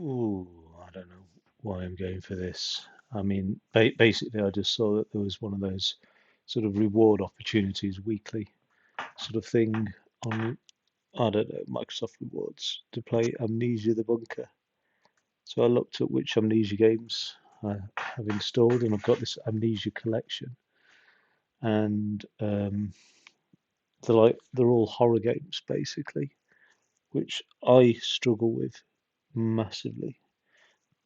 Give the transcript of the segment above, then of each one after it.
Ooh, I don't know why I'm going for this. I mean, basically, I just saw that there was one of those sort of reward opportunities weekly sort of thing on, I don't know, Microsoft Rewards to play Amnesia the Bunker. So I looked at which Amnesia games I have installed, and I've got this Amnesia collection, and they're all horror games basically, which I struggle with massively.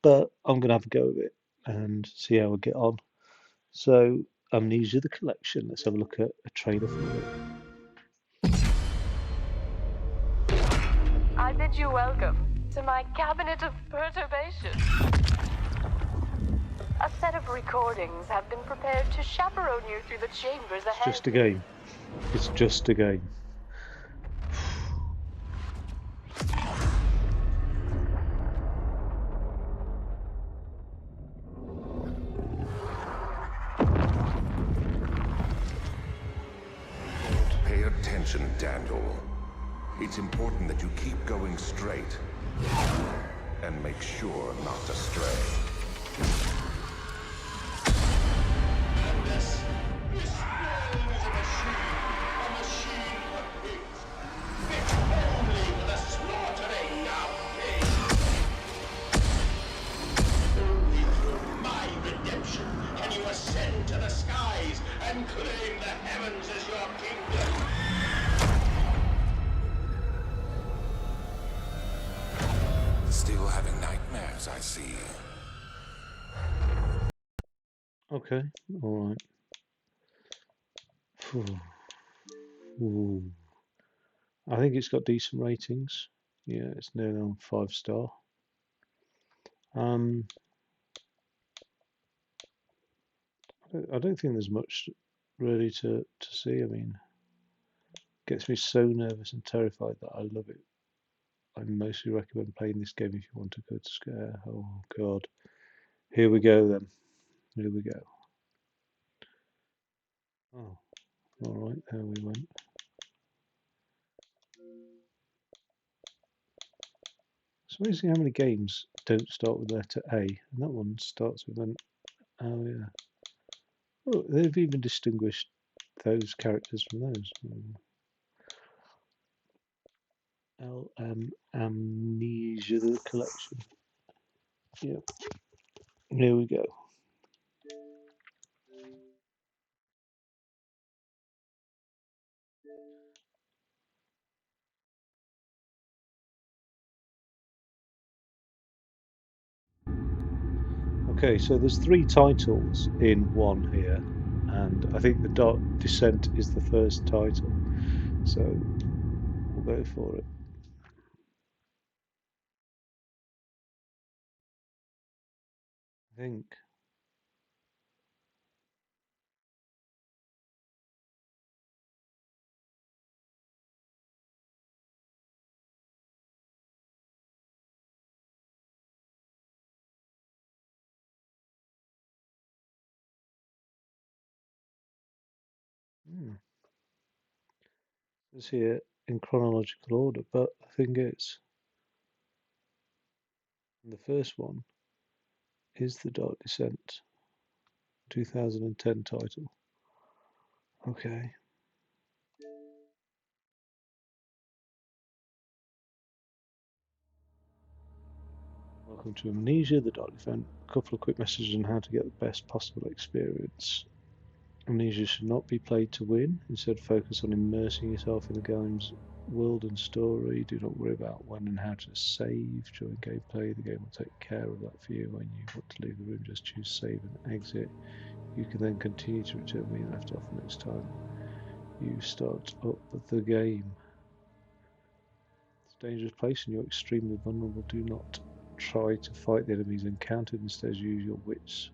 But I'm gonna have a go of it and see how I get on. So Amnesia the collection. Let's have a look at a trailer for it. I bid you welcome to my cabinet of perturbation. A set of recordings have been prepared to chaperone you through the chambers It's ahead. just a game. It's just a game. Pay attention, Daniel. It's important that you keep going straight. And make sure not to stray. My redemption, can you ascend to the skies and claim the heavens as your kingdom? Still having nightmares, I see. Okay, all right. Ooh. I think it's got decent ratings. Yeah, it's nearly on 5 star. Um, I don't think there's much really to see. I mean, it gets me so nervous and terrified that I love it. I mostly recommend playing this game if you want a good scare. Oh God, here we go then. Here we go. Oh, all right, there we went. It's amazing how many games don't start with the letter A, and that one starts with an. Oh yeah. Oh, they've even distinguished those characters from those. Amnesia the collection. Yep. Here we go. Okay, so there's three titles in one here, and I think The Dark Descent is the first title, so we'll go for it. I think. Hmm. It's here in chronological order, but the thing is, the first one is The Dark Descent, 2010 title. Okay. Welcome to Amnesia, the Dark Descent. A couple of quick messages on how to get the best possible experience. Amnesia should not be played to win. Instead, focus on immersing yourself in the game's world and story. Do not worry about when and how to save during gameplay. The game will take care of that for you. When you want to leave the room, just choose save and exit. You can then continue to return where you left off next time you start up the game. It's a dangerous place and you're extremely vulnerable. Do not try to fight the enemies encountered. Instead, use your wits.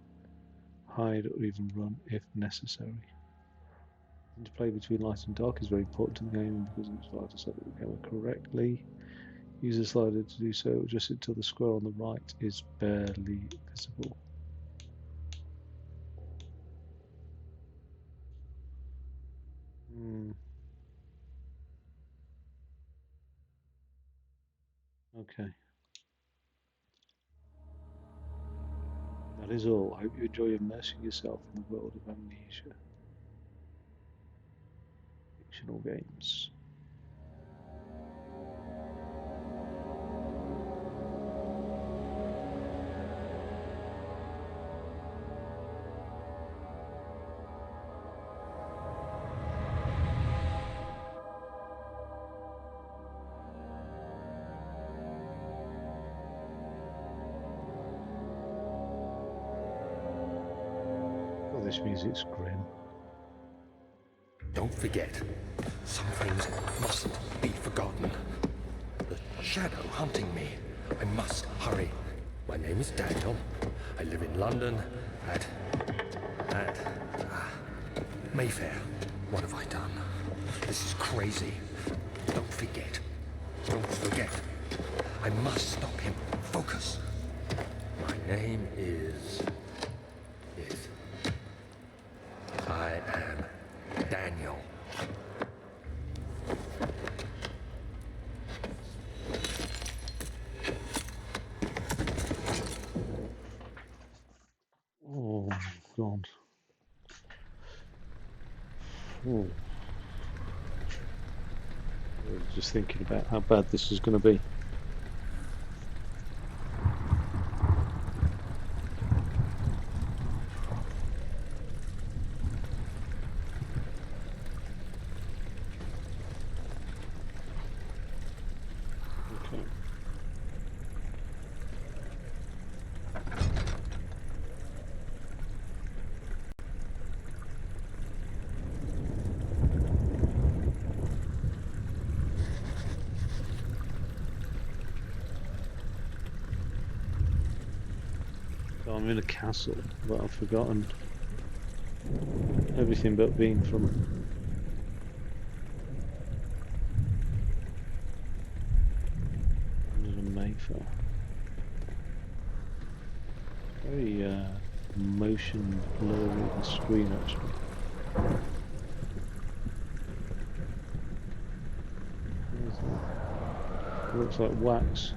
Hide or even run if necessary. Interplay between light and dark is very important to the game, because it's vital to set the camera correctly. Use the slider to do so, adjust it until the square on the right is barely visible. Hmm. Okay. That is all. I hope you enjoy immersing yourself in the world of Amnesia. Fictional games. Oh, this music's grim. Don't forget, some things mustn't be forgotten. The shadow hunting me. I must hurry. My name is Daniel. I live in London at Mayfair. What have I done? This is crazy. Don't forget. Don't forget. I must stop him. Focus. My name is... I am Daniel. Oh, God. Oh. I was just thinking about how bad this is going to be. Okay. So I'm in a castle, but I've forgotten everything but being from London and Mayfair. Very motion blurry the screen actually. What is that? It looks like wax.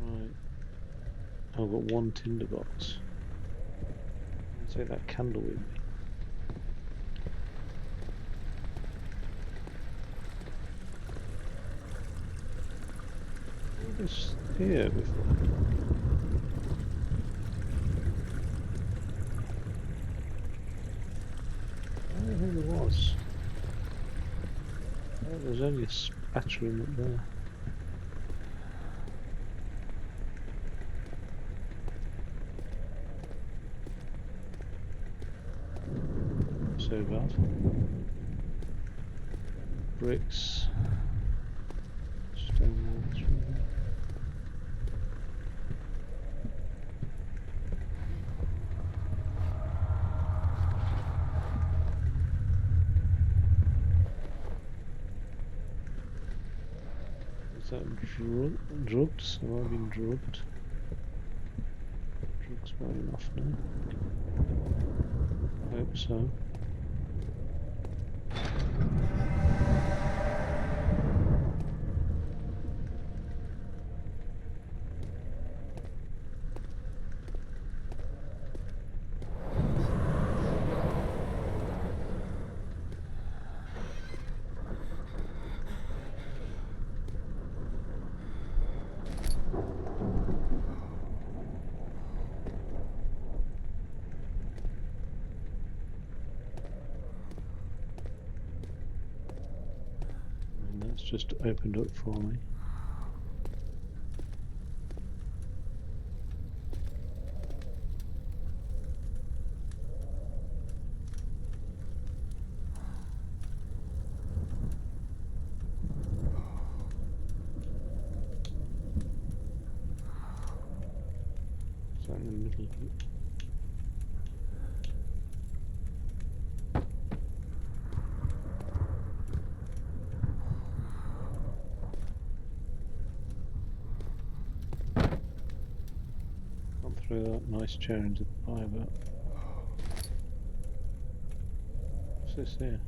Right, I've got one tinderbox. I'll take that candle with me. I was here before. I don't think there was. Oh, there's only a spattering up there. So bad. Bricks. Stone walls. Really. Is that drugs? Have I been drugged? Drugs wearing off now. I hope so. And that's just opened up for me. Is that in the middle of it? Can't throw that nice chair into the fire, but what's this here?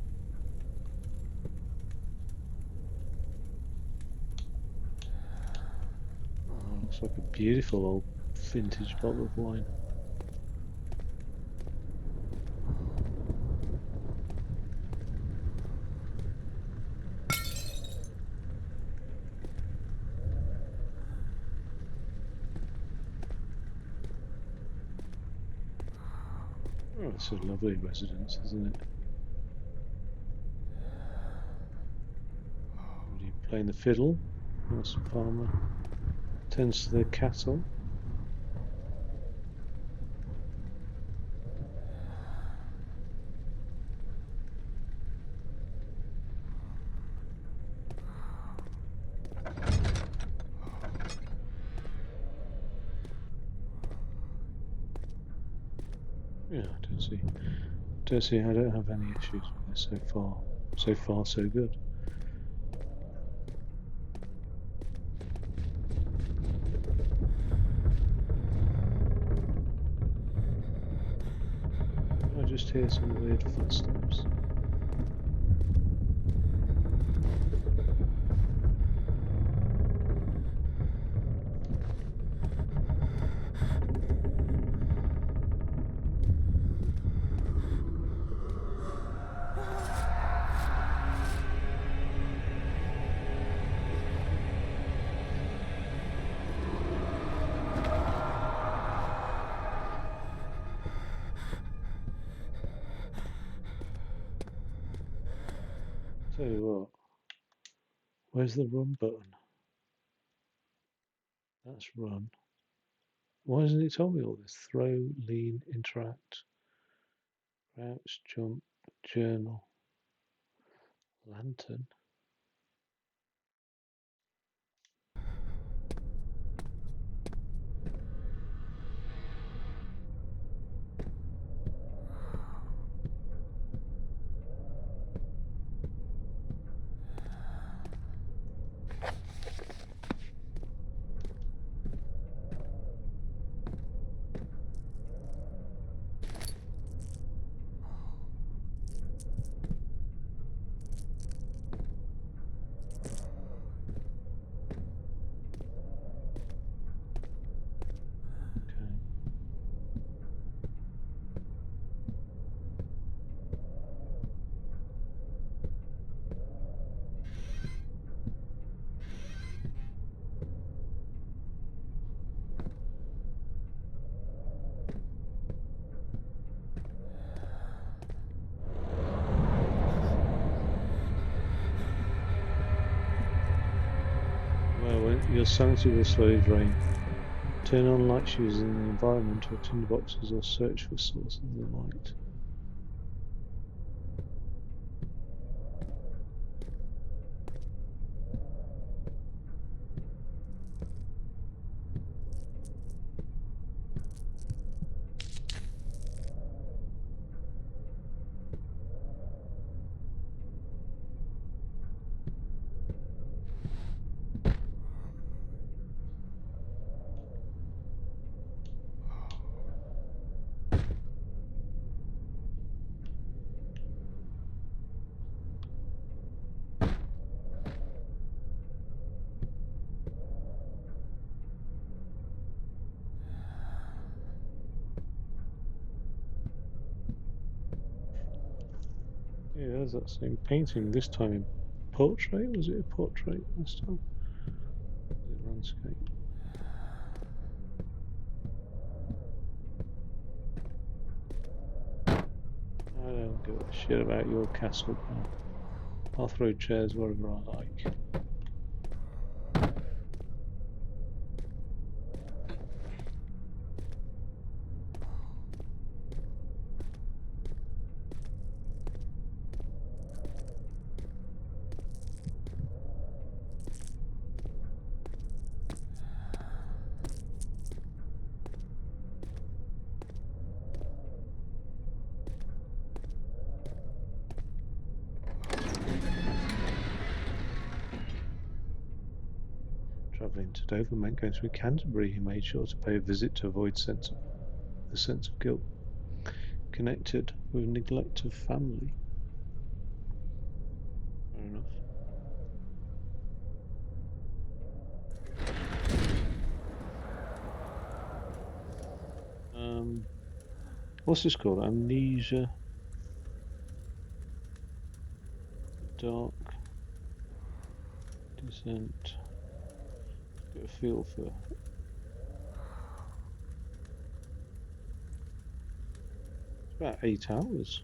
Oh, looks like a beautiful old vintage bottle of wine. Oh, it's a lovely residence, isn't it? Somebody playing the fiddle. Nice farmer. Tends to the cattle. Yeah, I don't see, I don't have any issues with this so far. So far, so good. I just hear some weird footsteps. Tell you what, where's the run button? That's run. Why hasn't it told me all this? Throw, lean, interact, crouch, jump, journal, lantern. Okay. Well, your sanity will slowly drain. Turn on light fuses in the environment or tinderboxes or search for sources of light. Yeah, there's that same painting, this time in portrait. Was it a portrait this time? Was it landscape? I don't give a shit about your castle, pal. I'll throw chairs wherever I like. Travelling to Dover meant going through Canterbury. He made sure to pay a visit to avoid the sense of guilt connected with neglect of family. Fair enough. What's this called? Amnesia. Dark Descent. Get a feel for it's about 8 hours.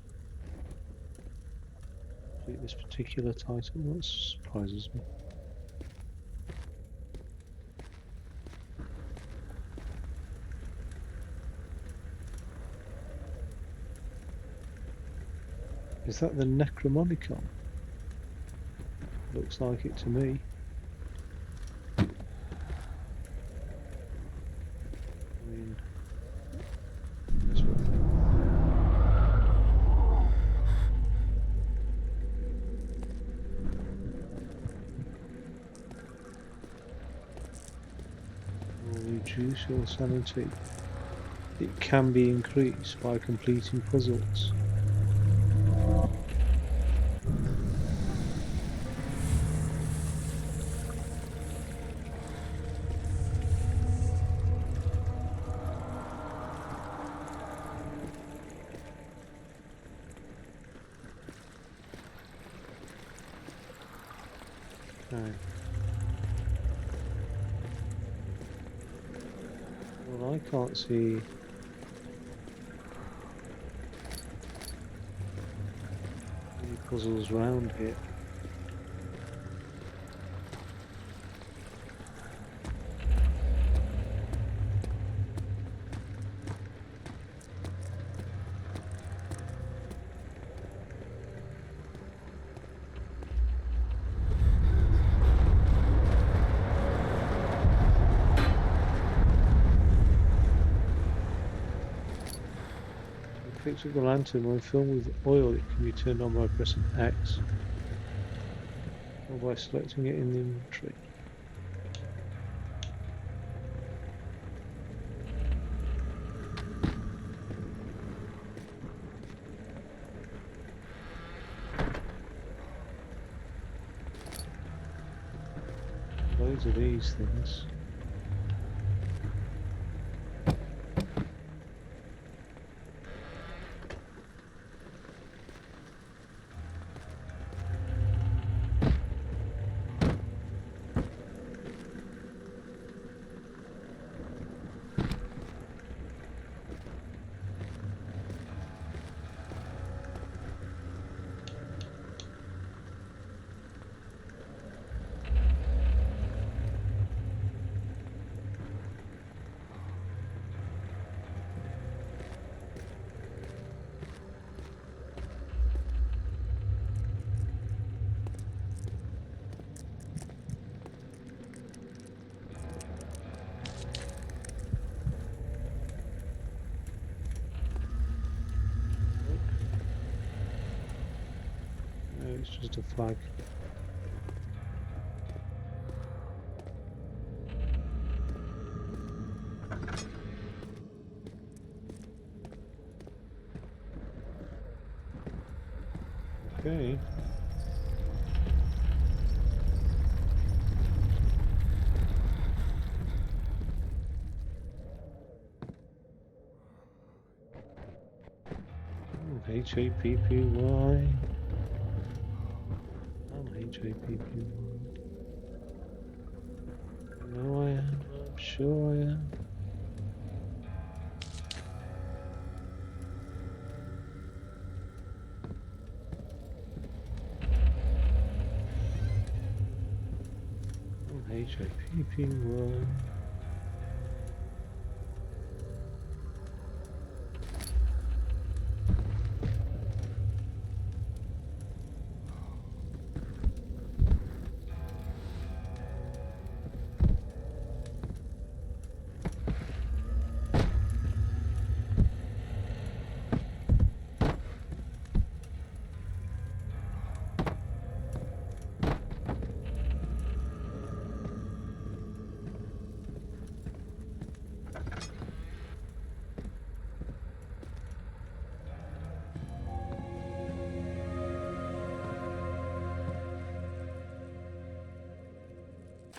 Complete this particular title. That surprises me. Is that the Necromonicon? Looks like it to me. I mean, this one. Will reduce your sanity. It can be increased by completing puzzles. Okay. Well, I can't see any puzzles around here. Picked up the lantern. When filled with oil, it can be turned on by pressing X or by selecting it in the inventory. Loads of these things. It's just a flag. Okay. H-A-P-P-Y. H-A-P-P-Y. I know I am. I'm sure I am. H-A-P-P-Y.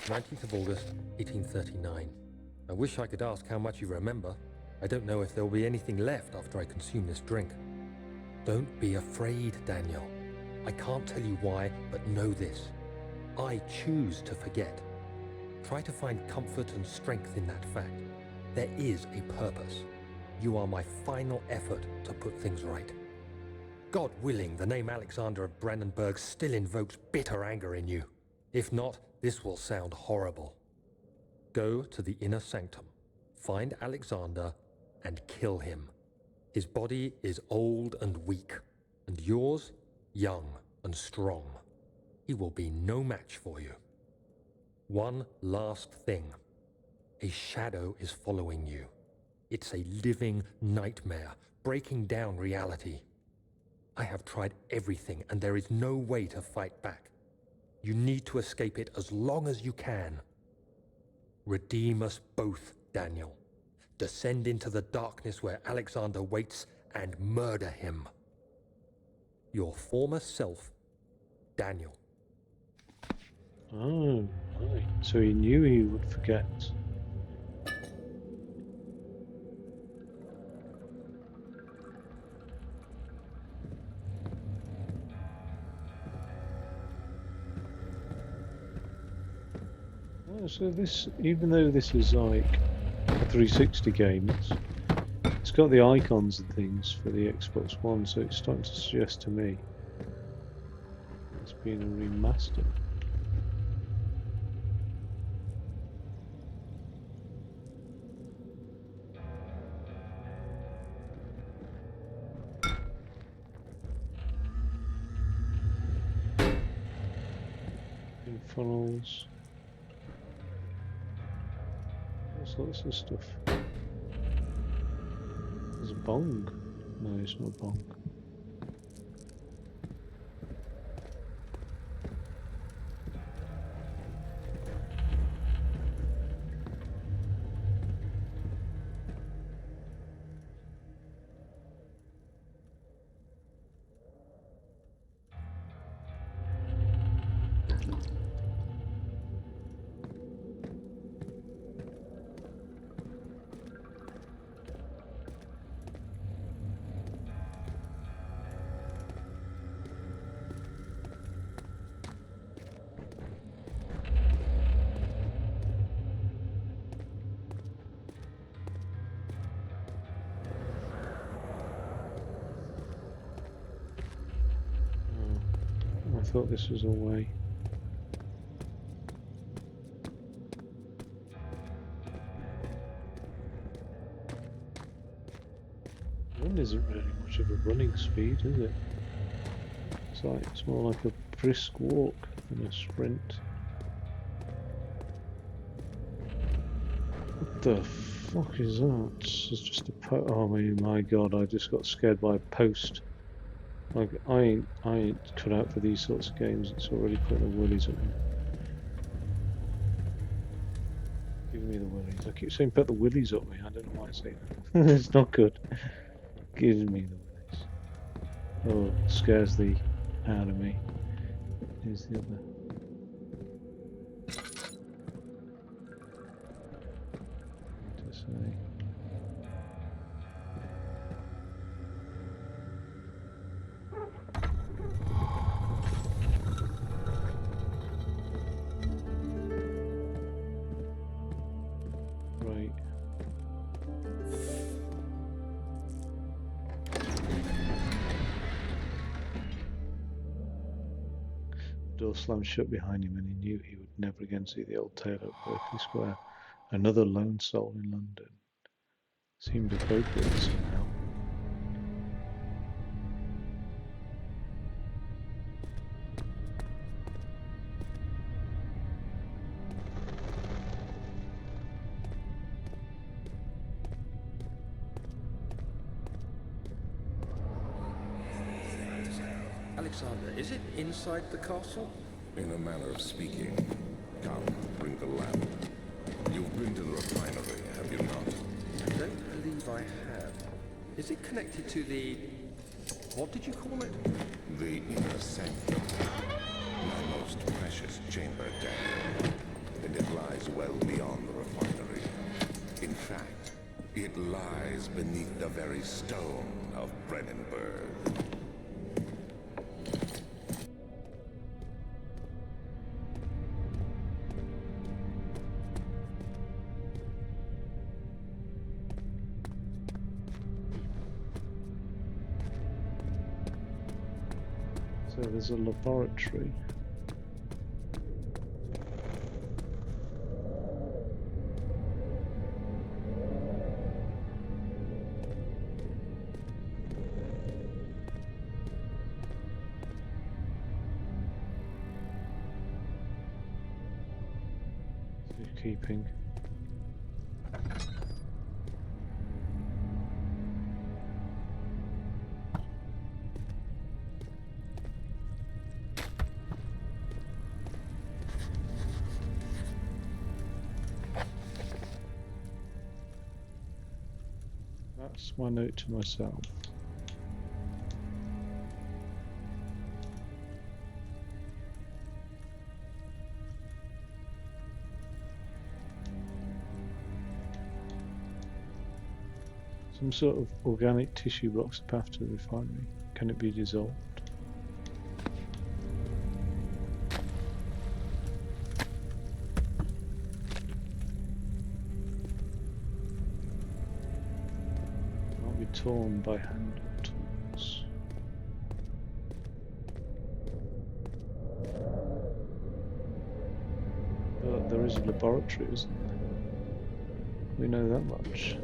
19th of August, 1839. I wish I could ask how much you remember. I don't know if there will be anything left after I consume this drink. Don't be afraid, Daniel. I can't tell you why, but know this. I choose to forget. Try to find comfort and strength in that fact. There is a purpose. You are my final effort to put things right. God willing, the name Alexander of Brandenburg still invokes bitter anger in you. If not, this will sound horrible. Go to the inner sanctum, find Alexander, and kill him. His body is old and weak, and yours, young and strong. He will be no match for you. One last thing. A shadow is following you. It's a living nightmare, breaking down reality. I have tried everything, and there is no way to fight back. You need to escape it as long as you can. Redeem us both, Daniel. Descend into the darkness where Alexander waits and murder him. Your former self, Daniel. Oh, right. So he knew he would forget. Oh, so this, even though this is like a 360 game, it's got the icons and things for the Xbox One, so it's starting to suggest to me it's been a remaster. In funnels. There's lots of stuff. There's a bong. No, it's not a bong. I thought this was a way. Run isn't really much of a running speed, is it? It's more like a brisk walk than a sprint. What the fuck is that? It's just a oh my god! I just got scared by a post. Like I ain't cut out for these sorts of games. It's already putting the willies at me. Give me the willies. I keep saying put the willies up me. I don't know why I say that. It's not good. Give me the willies. Oh, it scares the out of me. Here's the other. To say. Right. The door slammed shut behind him, and he knew he would never again see the old tailor at Berkeley Square. Another lone soul in London. Seemed appropriate somehow. Alexander, is it inside the castle? In a manner of speaking. Come, bring the lamp. You've been to the refinery, have you not? I don't believe I have. Is it connected to the... what did you call it? The inner sanctum. My most precious chamber, Daniel. And it lies well beyond the refinery. In fact, it lies beneath the very stone of Brennenburg. So there's a laboratory. Keeping. That's my note to myself. Some sort of organic tissue blocks the path to the refinery. Can it be dissolved? Can't be torn by hand or tools. But there is a laboratory, isn't there? We know that much.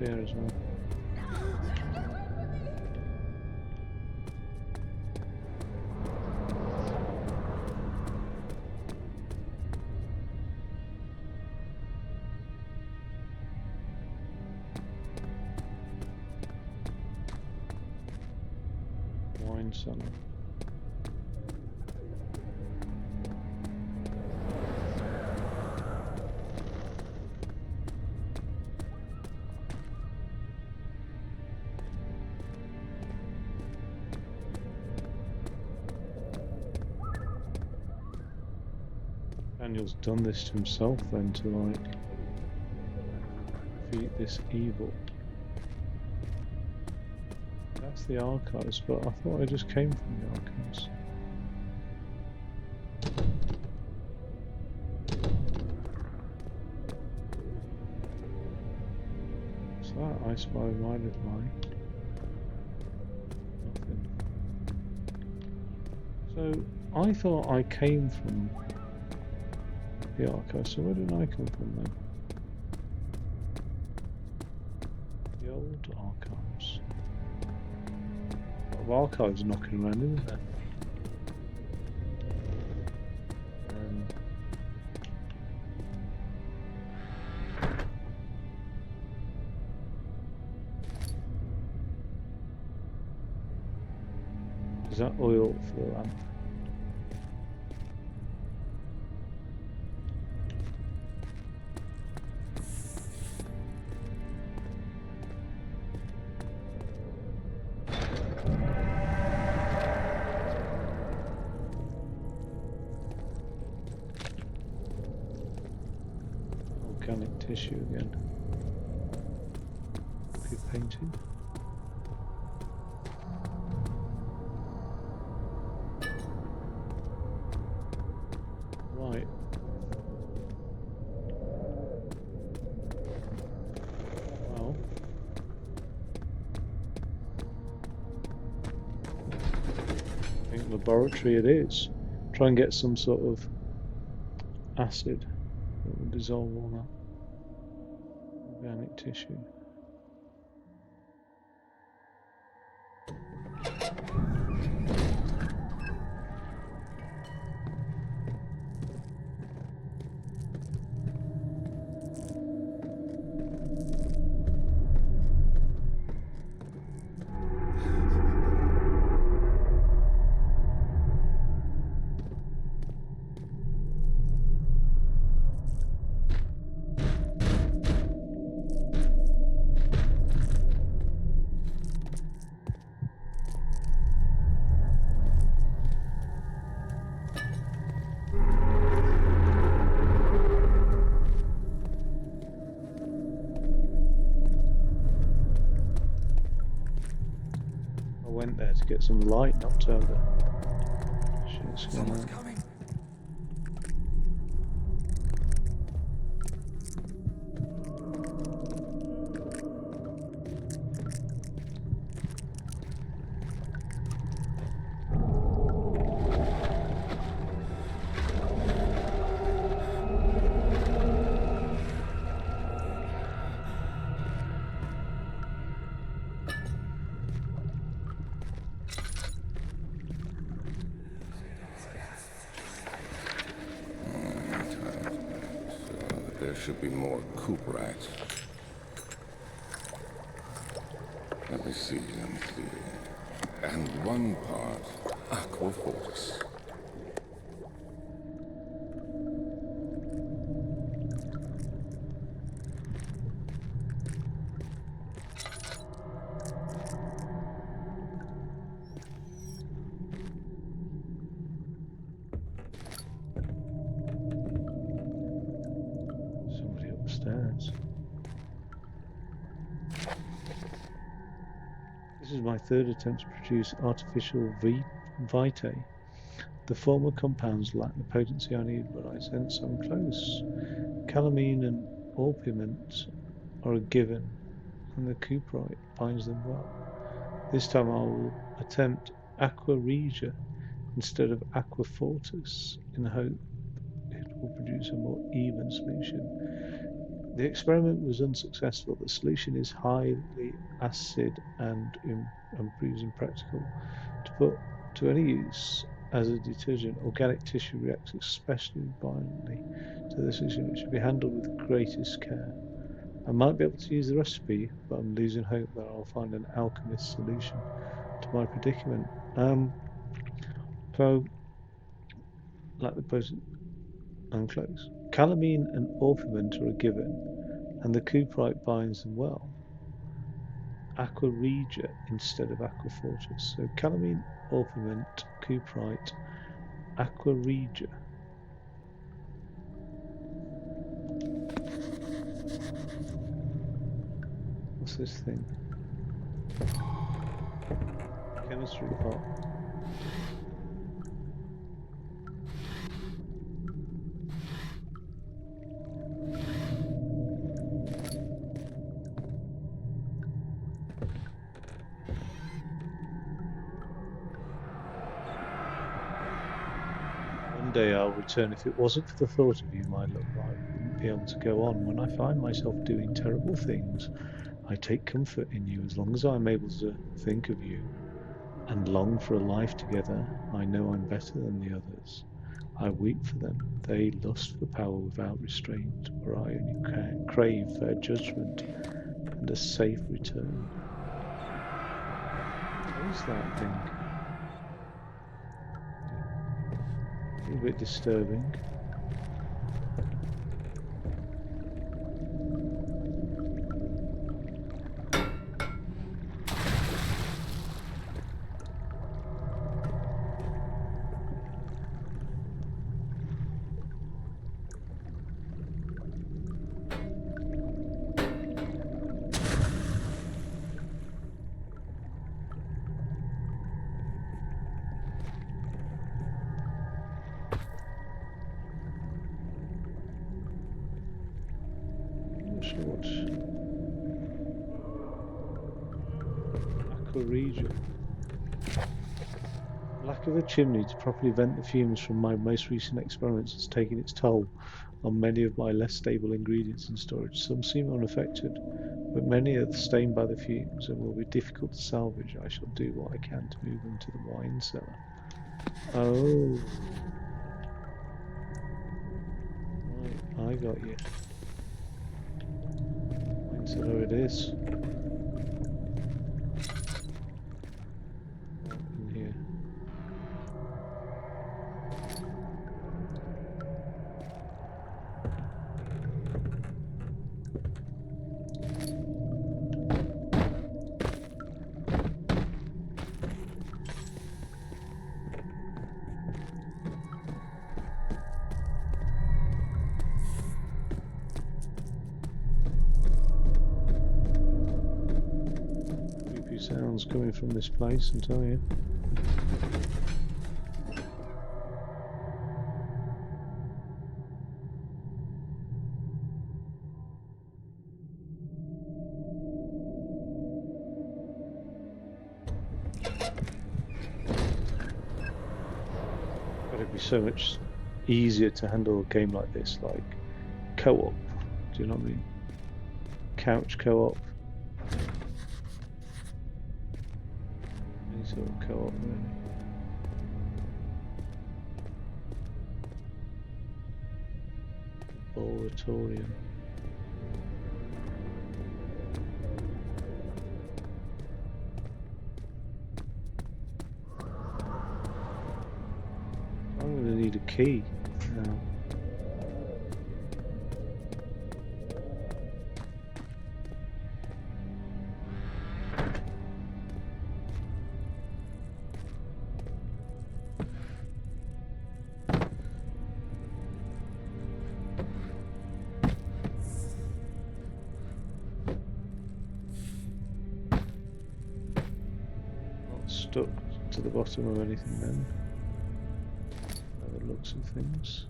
Here as well. Wine cellar. Daniel's done this to himself then to like defeat this evil. That's the archives, but I thought I just came from the archives. What's that? I spy my reply. Nothing. So I thought I came from the archive, so where did I come from then? The old archives. A lot of archives knocking around, isn't there? Is that oil for the lamp? Organic tissue again. Good painting. Right. Well. I think laboratory it is. Try and get some sort of acid that will dissolve all that organic tissue. went there to get some light knocked over. Shit's going on. coming. There should be more coop rats. Let me see. And one part aquaforce. Somebody upstairs. This is my third attempt to produce artificial vitae. The former compounds lack the potency I need, but I sense I'm close. Calamine and orpiment are a given, and the cuprite binds them well. This time I will attempt aqua regia instead of aqua fortis, in the hope it will produce a more even solution. The experiment was unsuccessful. The solution is highly acid and proves impractical to put to any use as a detergent. Organic tissue reacts especially violently to the solution. It should be handled with the greatest care. I might be able to use the recipe, but I'm losing hope that I'll find an alchemist solution to my predicament. So, like the post, I'm close. Calamine and orpiment are a given, and the cuprite binds them well. Aqua regia instead of aqua fortis. So calamine, orpiment, cuprite, aqua regia. What's this thing? Chemistry pot. One day I'll return. If it wasn't for the thought of you, my love, I wouldn't be able to go on. When I find myself doing terrible things, I take comfort in you. As long as I'm able to think of you and long for a life together, I know I'm better than the others. I weep for them. They lust for power without restraint, where I only crave fair judgment and a safe return. What is that thing? A little bit disturbing. Aqua regia. Lack of a chimney to properly vent the fumes from my most recent experiments has taken its toll on many of my less stable ingredients in storage. Some seem unaffected, but many are stained by the fumes and will be difficult to salvage. I shall do what I can to move them to the wine cellar. Oh. Right, I got you. Wine cellar it is. In here. Sounds coming from this place, I'm telling you. But it'd be so much easier to handle a game like this, like co-op. Do you know what I mean? Couch co-op. Any sort of co-op, really. Laboratorium. I'm going to need a key now. Not stuck to the bottom of anything then. By the looks of things.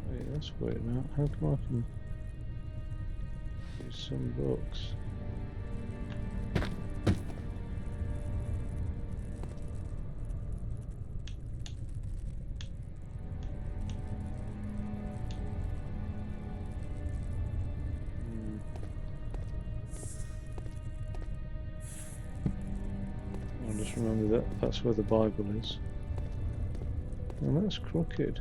Wait, that's weird now. How come I can use some books? I'll just remember that that's where the Bible is. And that's crooked.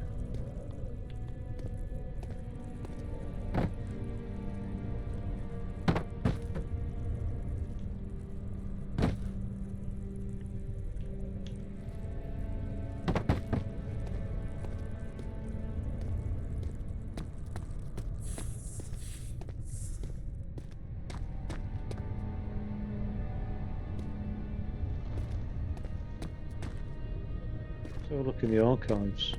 So look in the archives.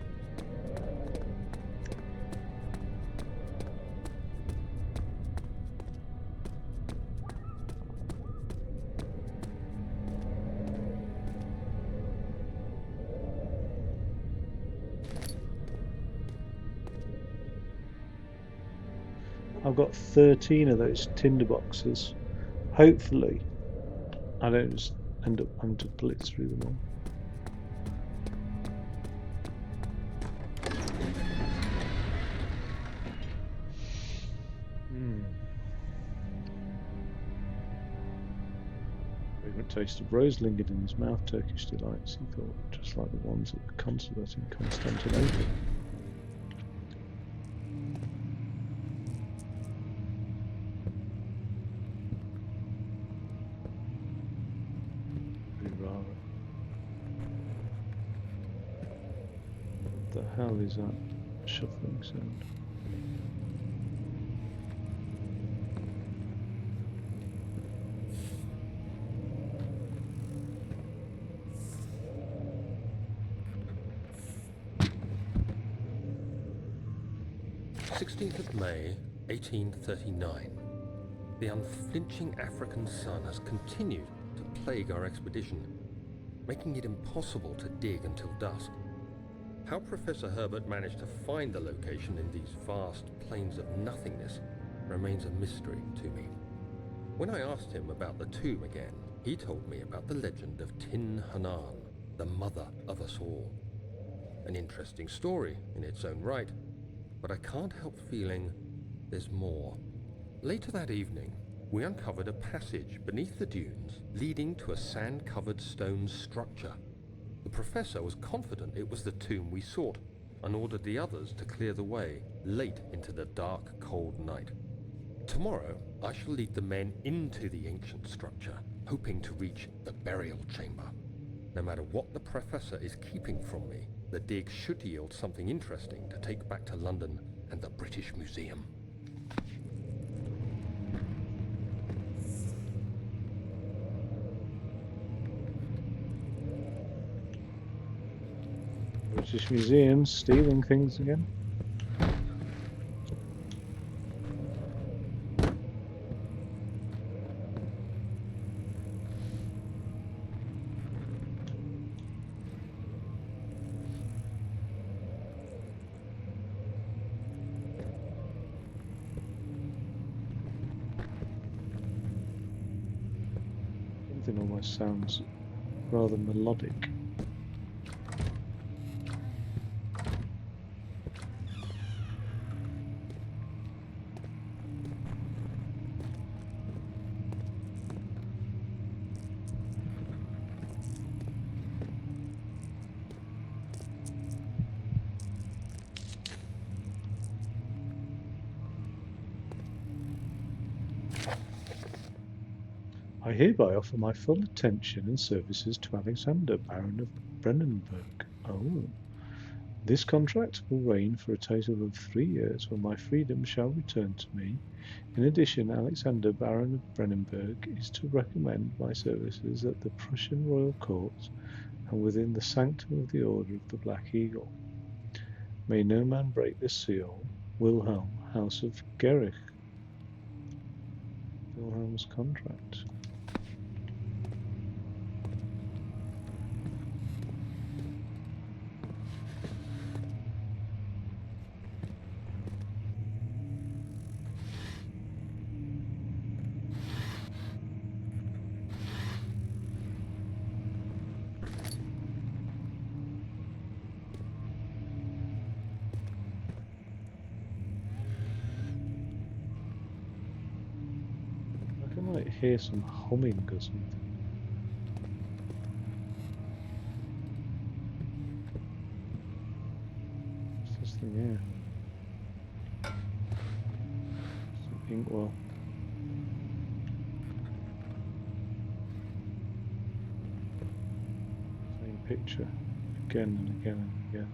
I've got 13 of those tinder boxes. Hopefully, I don't just end up having to blitz through them all. Fragrant taste of rose lingered in his mouth. Turkish delights, he thought, just like the ones at the consulate in Constantinople. What the hell is that shuffling sound? May 1839. The unflinching African sun has continued to plague our expedition, making it impossible to dig until dusk. How Professor Herbert managed to find the location in these vast plains of nothingness remains a mystery to me. When I asked him about the tomb again, he told me about the legend of Tin Hanan, the mother of us all. An interesting story in its own right, but I can't help feeling there's more. Later that evening, we uncovered a passage beneath the dunes leading to a sand-covered stone structure. The professor was confident it was the tomb we sought and ordered the others to clear the way late into the dark, cold night. Tomorrow, I shall lead the men into the ancient structure, hoping to reach the burial chamber. No matter what the professor is keeping from me, The dig should yield something interesting to take back to London and the British Museum. British Museum stealing things again. Something almost sounds rather melodic. I hereby offer my full attention and services to Alexander, Baron of Brennenburg. Oh. This contract will reign for a total of 3 years, when my freedom shall return to me. In addition, Alexander, Baron of Brennenburg, is to recommend my services at the Prussian royal court and within the sanctum of the Order of the Black Eagle. May no man break this seal. Wilhelm, House of Gerich. Wilhelm's contract. I might hear some humming or something. What's this thing here? Some inkwell. Same picture again and again and again.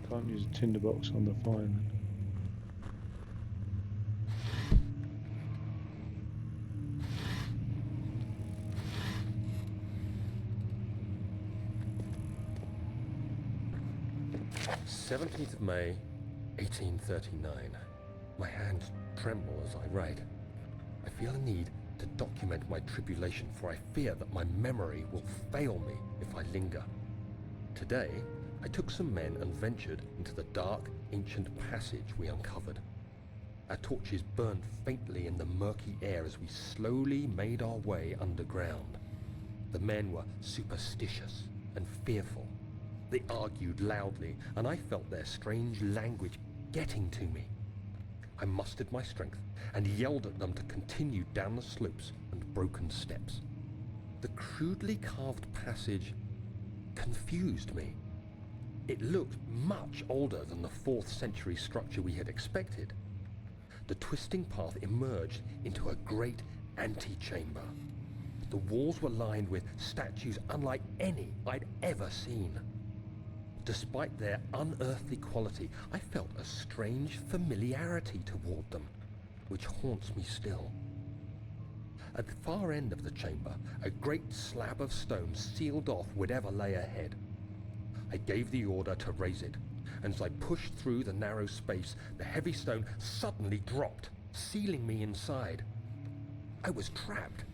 Can't use a tinderbox on the fire then. "17th of May, 1839. My hands tremble as I write. I feel a need to document my tribulation, for I fear that my memory will fail me if I linger. Today, I took some men and ventured into the dark, ancient passage we uncovered. Our torches burned faintly in the murky air as we slowly made our way underground. The men were superstitious and fearful. They argued loudly, and I felt their strange language getting to me. I mustered my strength and yelled at them to continue down the slopes and broken steps. The crudely carved passage confused me. It looked much older than the 4th century structure we had expected. The twisting path emerged into a great antechamber. The walls were lined with statues unlike any I'd ever seen. Despite their unearthly quality, I felt a strange familiarity toward them, which haunts me still. At the far end of the chamber, a great slab of stone sealed off whatever lay ahead. I gave the order to raise it, and as I pushed through the narrow space, the heavy stone suddenly dropped, sealing me inside. I was trapped.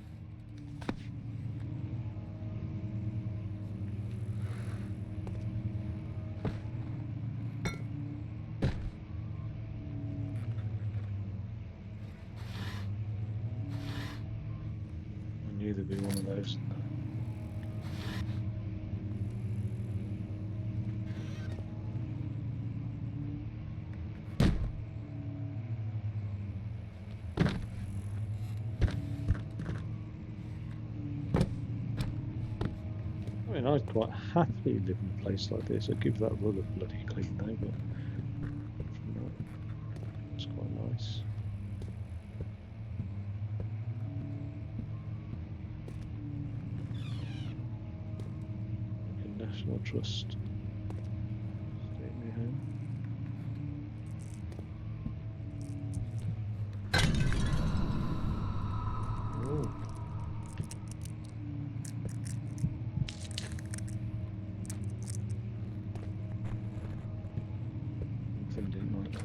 I knew there'd be one of those. I'd quite happily live in a place like this. I'd give that rug a bloody clean though, but from that, it's quite nice. Like a National Trust. Take me home. Oh. Something didn't like that.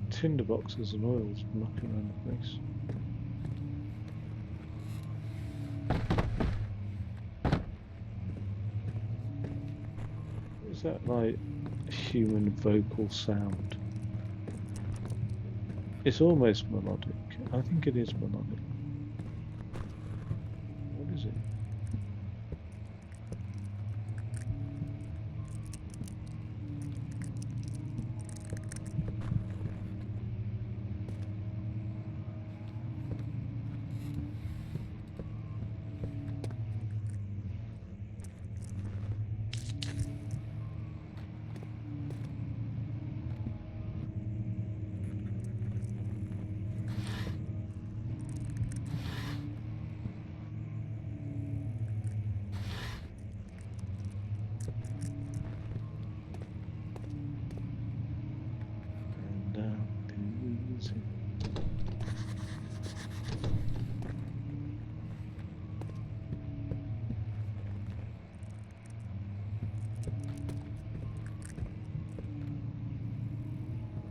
Tinder boxes and oils knocking around the place. Is that like human vocal sound? It's almost melodic. I think it is melodic. What is it?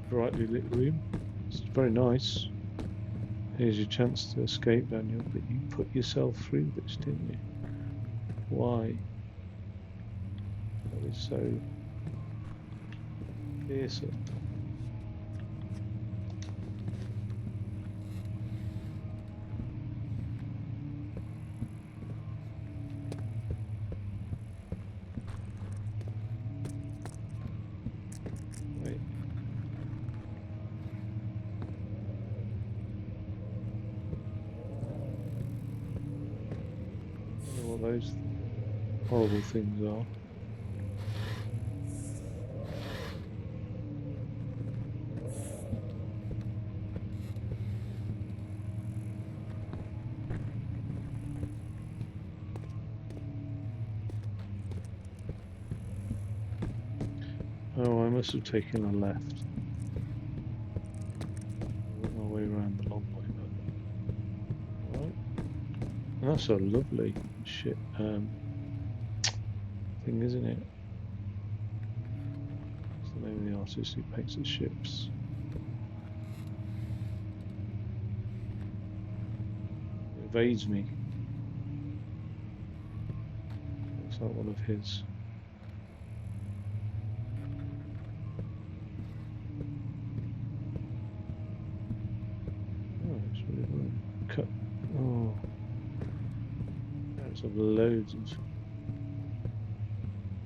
Brightly lit room. It's very nice. Here's your chance to escape, Daniel, but you put yourself through this, didn't you? Why? That is so fearsome. Those horrible things are. Oh, I must have taken a left. I went my way around the long way, but... Alright. And that's a lovely shit thing, isn't it? What's the name of the artist who paints the ships? It evades me. Looks like one of his. Oh, it's really well cut. Oh. Of loads of,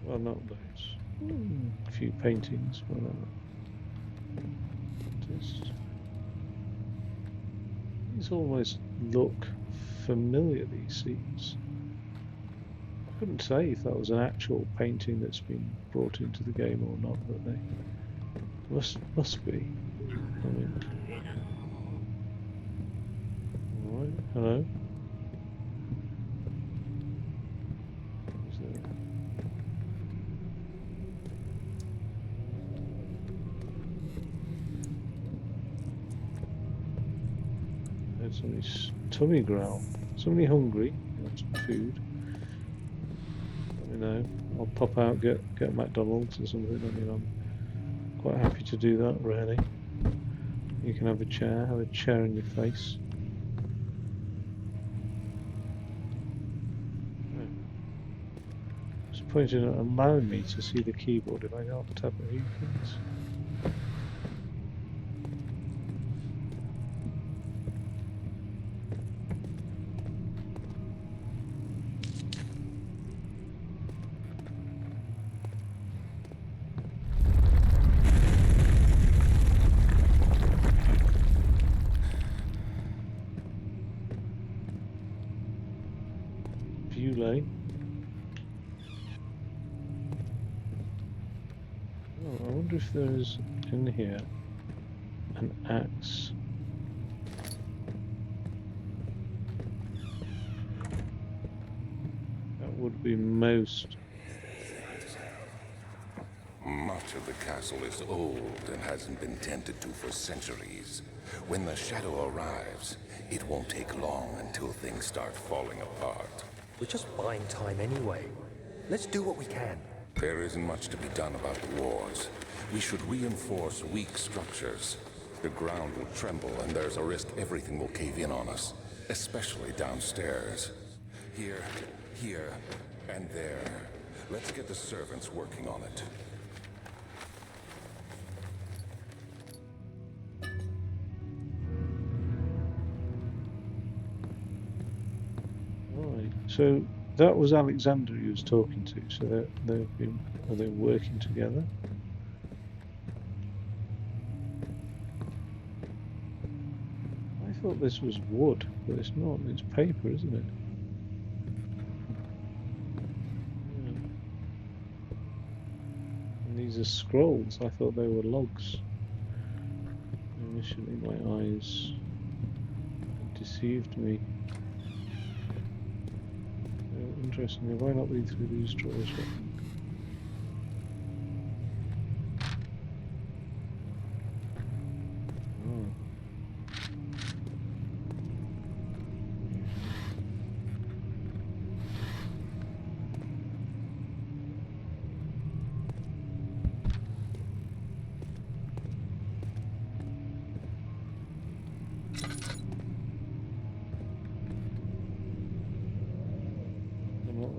well, not loads, a few paintings, whatever. These almost look familiar, these scenes. I couldn't say if that was an actual painting that's been brought into the game or not, but they must be. I mean, alright, hello. Somebody's tummy growl. Somebody hungry? Want some food? Let me know. I'll pop out, get McDonald's or something. I mean, Quite happy to do that, really. You can have a chair in your face. It's pointing at allowing me to see the keyboard if I can't tap a few keys. View lane. Oh, I wonder if there is in here an axe. That would be most. Much of the castle is old and hasn't been tended to for centuries. When the shadow arrives, it won't take long until things start falling apart. We're just buying time anyway. Let's do what we can. There isn't much to be done about the wars. We should reinforce weak structures. The ground will tremble and there's a risk everything will cave in on us, especially downstairs. Here, and there. Let's get the servants working on it. Right. So that was Alexander he was talking to. So are they working together? I thought this was wood, but it's not. It's paper, isn't it? Yeah. And these are scrolls. I thought they were logs. Initially, my eyes deceived me. Interesting. Have I not been through these drawers yet?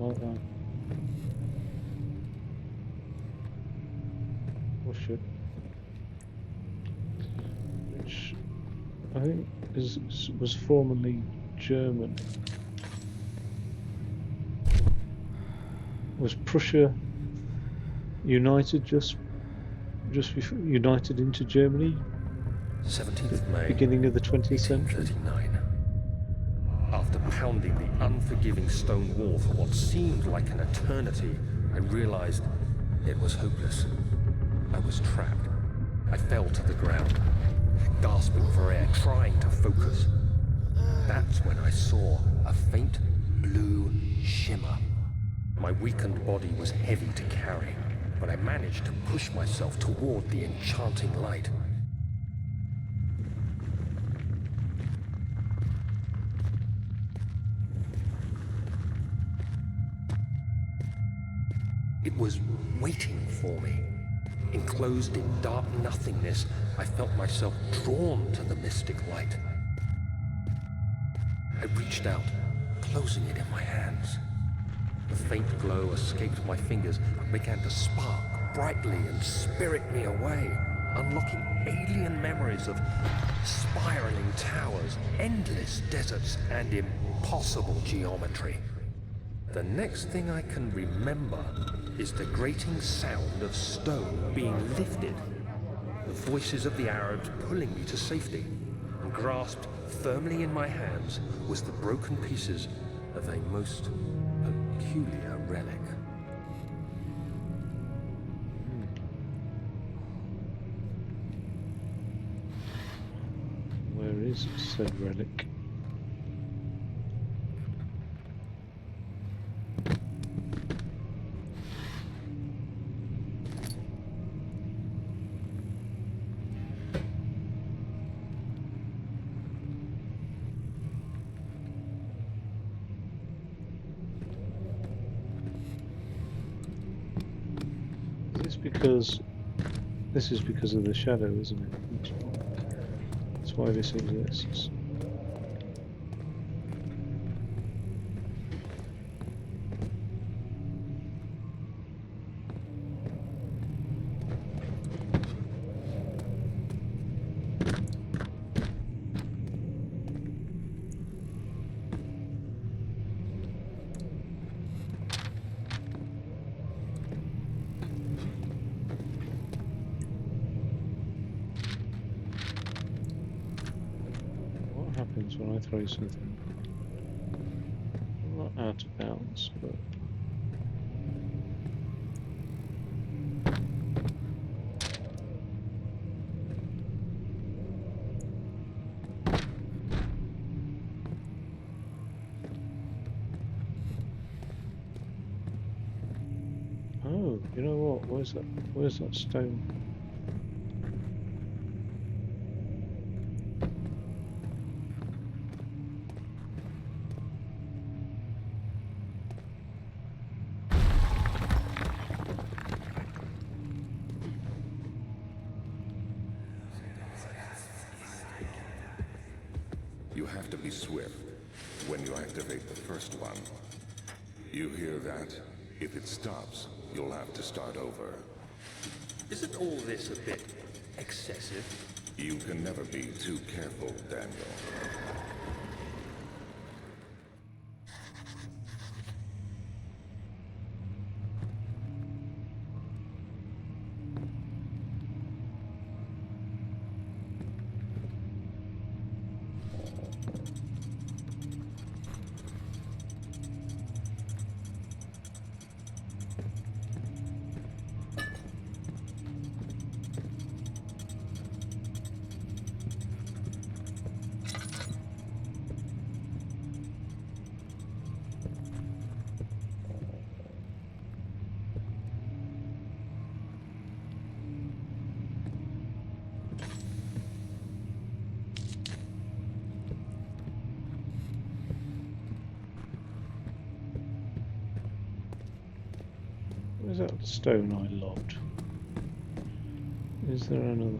Like that. Push it. Which I think was formerly German. Was Prussia united just before united into Germany? 17th May, Beginning of the 20th century. 1839. After pounding the unforgiving stone wall for what seemed like an eternity, I realized it was hopeless. I was trapped. I fell to the ground, gasping for air, trying to focus. That's when I saw a faint blue shimmer. My weakened body was heavy to carry, but I managed to push myself toward the enchanting light. It was waiting for me. Enclosed in dark nothingness, I felt myself drawn to the mystic light. I reached out, closing it in my hands. The faint glow escaped my fingers and began to spark brightly and spirit me away, unlocking alien memories of spiraling towers, endless deserts, and impossible geometry. The next thing I can remember is the grating sound of stone being lifted, the voices of the Arabs pulling me to safety, and grasped firmly in my hands was the broken pieces of a most peculiar relic. Where is said relic? Because This is because of the shadow, isn't it? That's why this exists. What happens when I throw something? I'm not out of bounds, but oh, you know what? Where's that? Where's that stone? You have to be swift when you activate the first one. You hear that? If it stops, you'll have to start over. Isn't all this a bit excessive? You can never be too careful, Daniel. Where's that stone I lobbed? Is there another?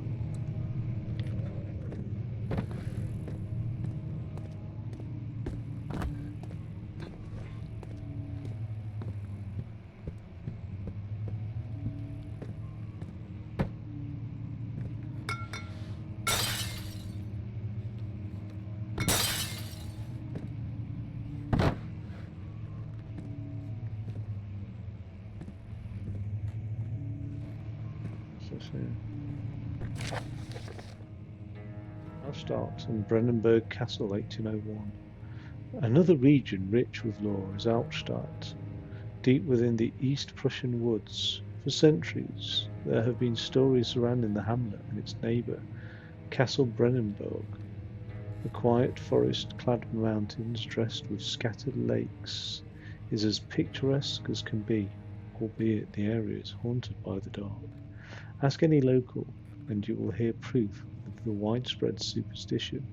What's this here? Alstadt and Brennenburg Castle, 1801. Another region rich with lore is Alstadt, deep within the East Prussian woods. For centuries, there have been stories surrounding the hamlet and its neighbour, Castle Brennenburg. The quiet forest-clad mountains dressed with scattered lakes is as picturesque as can be, albeit the area is haunted by the dark. Ask any local, and you will hear proof of the widespread superstition.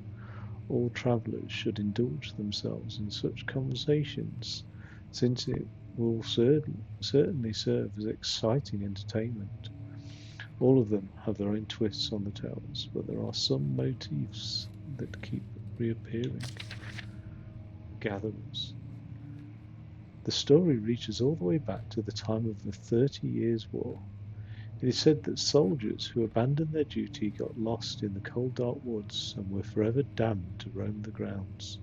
All travellers should indulge themselves in such conversations, since it will certainly serve as exciting entertainment. All of them have their own twists on the tales, but there are some motifs that keep reappearing. Gatherers. The story reaches all the way back to the time of the 30 Years' War. It is said that soldiers who abandoned their duty got lost in the cold dark woods and were forever damned to roam the grounds.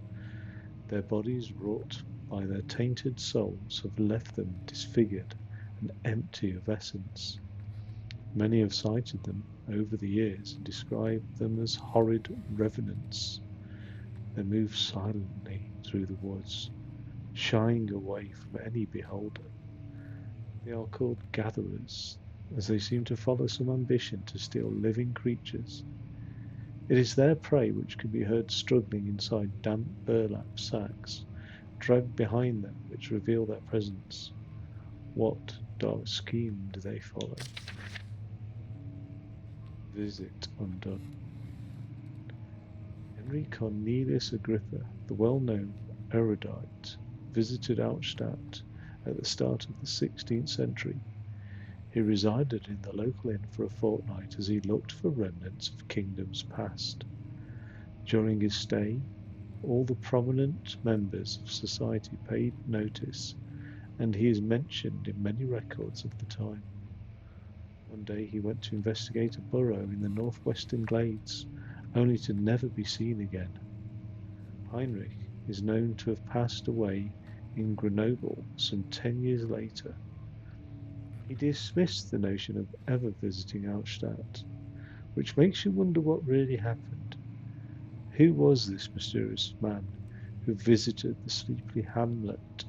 Their bodies, wrought by their tainted souls, have left them disfigured and empty of essence. Many have cited them over the years and described them as horrid revenants. They move silently through the woods, shying away from any beholder. They are called gatherers, as they seem to follow some ambition to steal living creatures. It is their prey which can be heard struggling inside damp burlap sacks, dragged behind them, which reveal their presence. What dark scheme do they follow? Visit undone. Henry Cornelius Agrippa, the well-known erudite, visited Altstadt at the start of the 16th century. He resided in the local inn for a fortnight as he looked for remnants of kingdoms past. During his stay, all the prominent members of society paid notice, and he is mentioned in many records of the time. One day he went to investigate a burrow in the northwestern glades, only to never be seen again. Heinrich is known to have passed away in Grenoble some 10 years later. He dismissed the notion of ever visiting Altstadt, which makes you wonder what really happened. Who was this mysterious man who visited the sleepy hamlet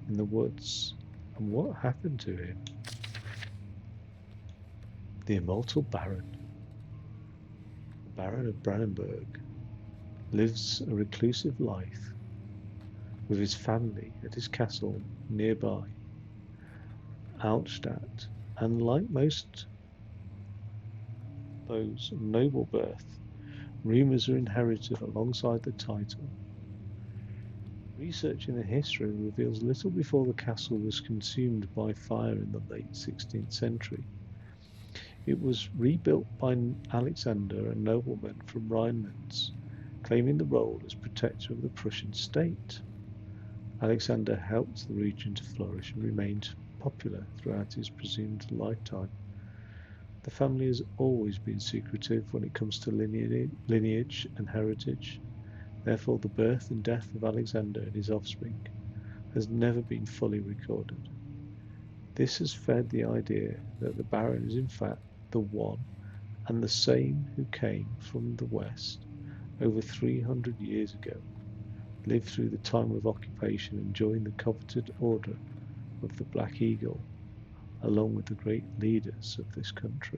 in the woods, and what happened to him? The immortal Baron, the Baron of Brandenburg, lives a reclusive life with his family at his castle nearby Altstadt, and like most those of noble birth, rumours are inherited alongside the title. Research in the history reveals little before the castle was consumed by fire in the late 16th century. It was rebuilt by Alexander, a nobleman from Rhineland, claiming the role as protector of the Prussian state. Alexander helped the region to flourish and remained popular throughout his presumed lifetime. The family has always been secretive when it comes to lineage and heritage. Therefore, the birth and death of Alexander and his offspring has never been fully recorded. This has fed the idea that the Baron is in fact the one and the same who came from the west over 300 years ago, lived through the time of occupation, and joined the coveted order of the Black Eagle, along with the great leaders of this country.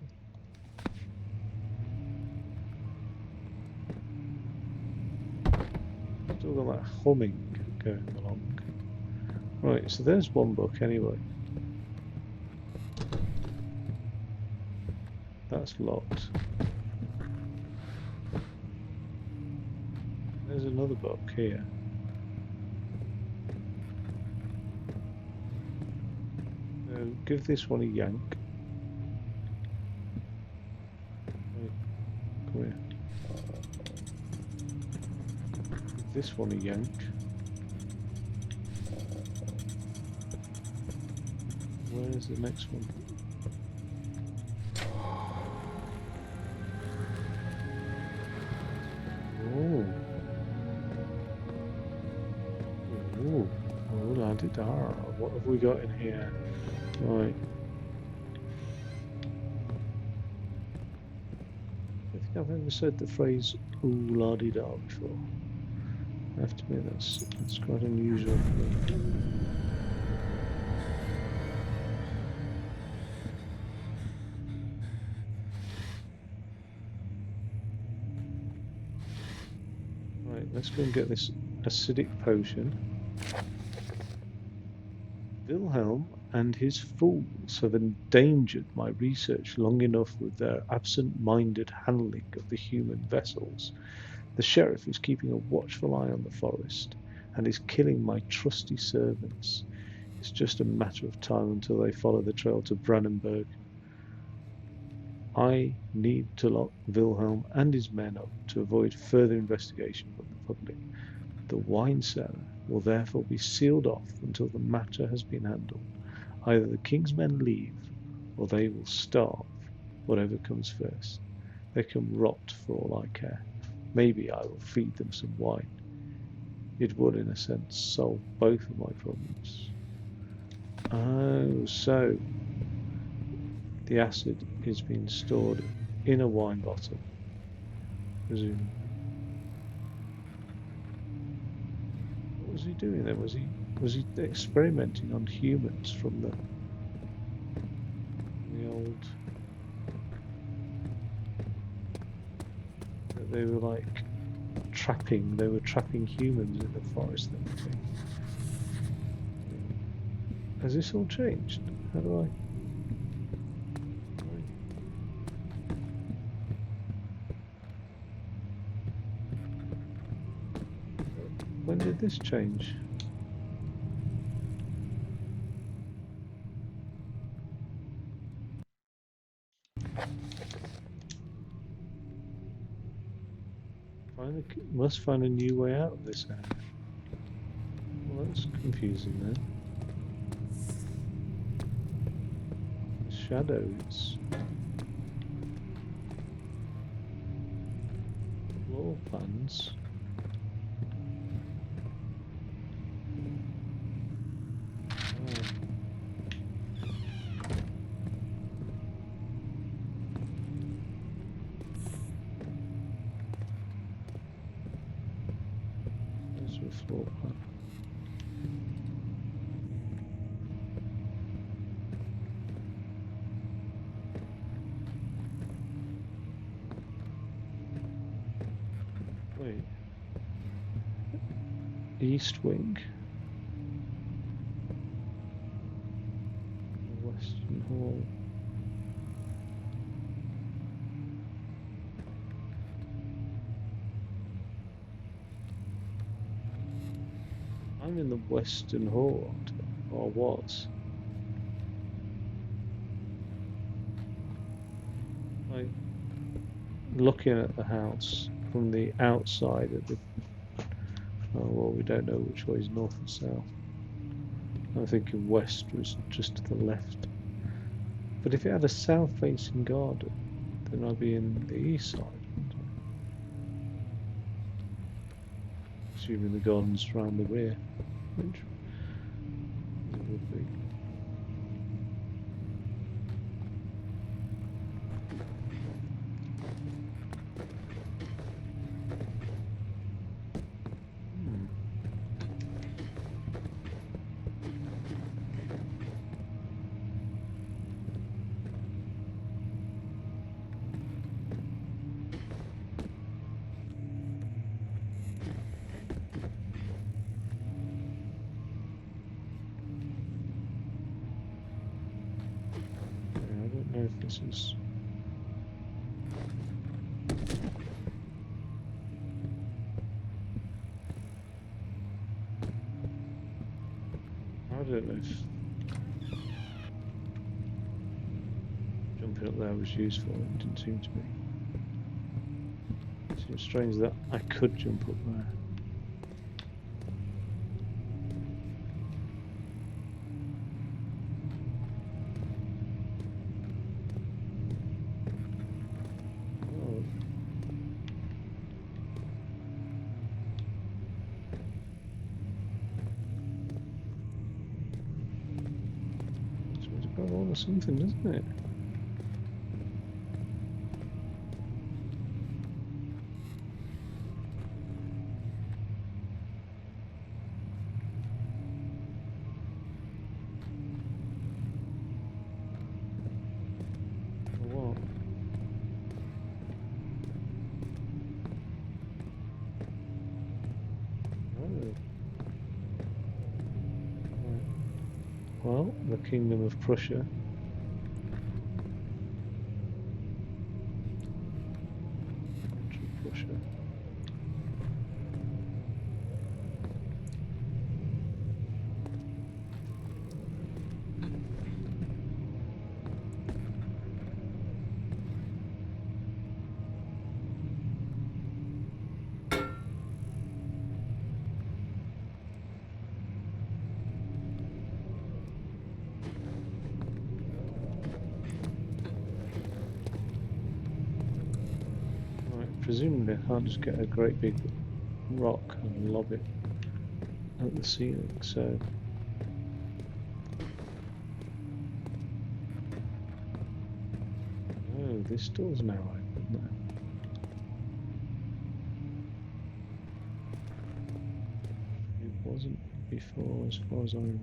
Still got that humming going along. Right, so there's one book anyway. That's locked. There's another book here. Give this one a yank. Right, come here. Give this one a yank. Where's the next one? Oh. Oh. Oh, la-di-da. What have we got in here? Right. I think I've ever said the phrase ooh la di da before. I have to admit that's quite unusual for me. Right, let's go and get this acidic potion. Wilhelm and his fools have endangered my research long enough with their absent-minded handling of the human vessels. The sheriff is keeping a watchful eye on the forest and is killing my trusty servants. It's just a matter of time until they follow the trail to Brandenburg. I need to lock Wilhelm and his men up to avoid further investigation from the public. The wine cellar will therefore be sealed off until the matter has been handled. Either the king's men leave, or they will starve, whatever comes first. They can rot for all I care. Maybe I will feed them some wine. It would, in a sense, solve both of my problems. Oh, so the acid is being stored in a wine bottle, presumably. What was he doing then? Was he experimenting on humans from the old? They were like trapping. They were trapping humans in the forest. Then, I think. Has this all changed? How do I? When did this change? Must find a new way out of this area. Well, that's confusing then. Shadows. Floor plans. There's your floor plan. Wait. East wing. Western hall. I'm in the western hall, or was. Like looking at the house from the outside of the. Oh well, we don't know which way is north and south. I'm thinking west was just to the left. But if it had a south-facing garden, then I'd be in the east side, wouldn't I? Assuming the garden's around the rear, which it would be. I don't know if this is. I don't know if jumping up there was useful. It didn't seem to be. It seems strange that I could jump up there. Oh. So it's got all or something, doesn't it? What? Oh. Right. Well, the Kingdom of Prussia. Central Prussia. Presumably I can't just get a great big rock and lob it at the ceiling, so oh, this door's now open there. It wasn't before as far as I remember.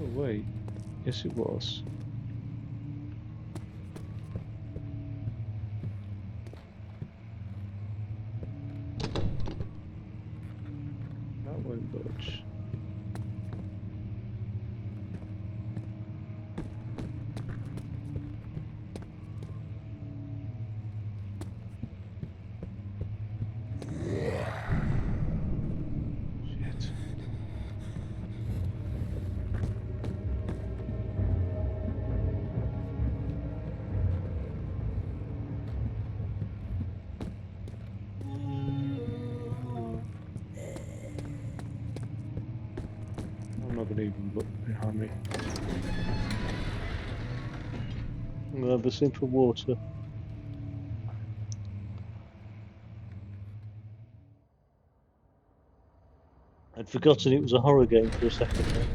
Oh wait. Yes, it was. That won't budge. Shit. me. I'll have a sip of water. I'd forgotten it was a horror game for a second there.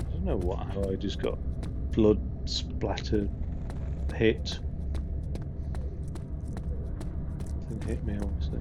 I don't know how I just got blood splatter hit. Didn't hit me, obviously.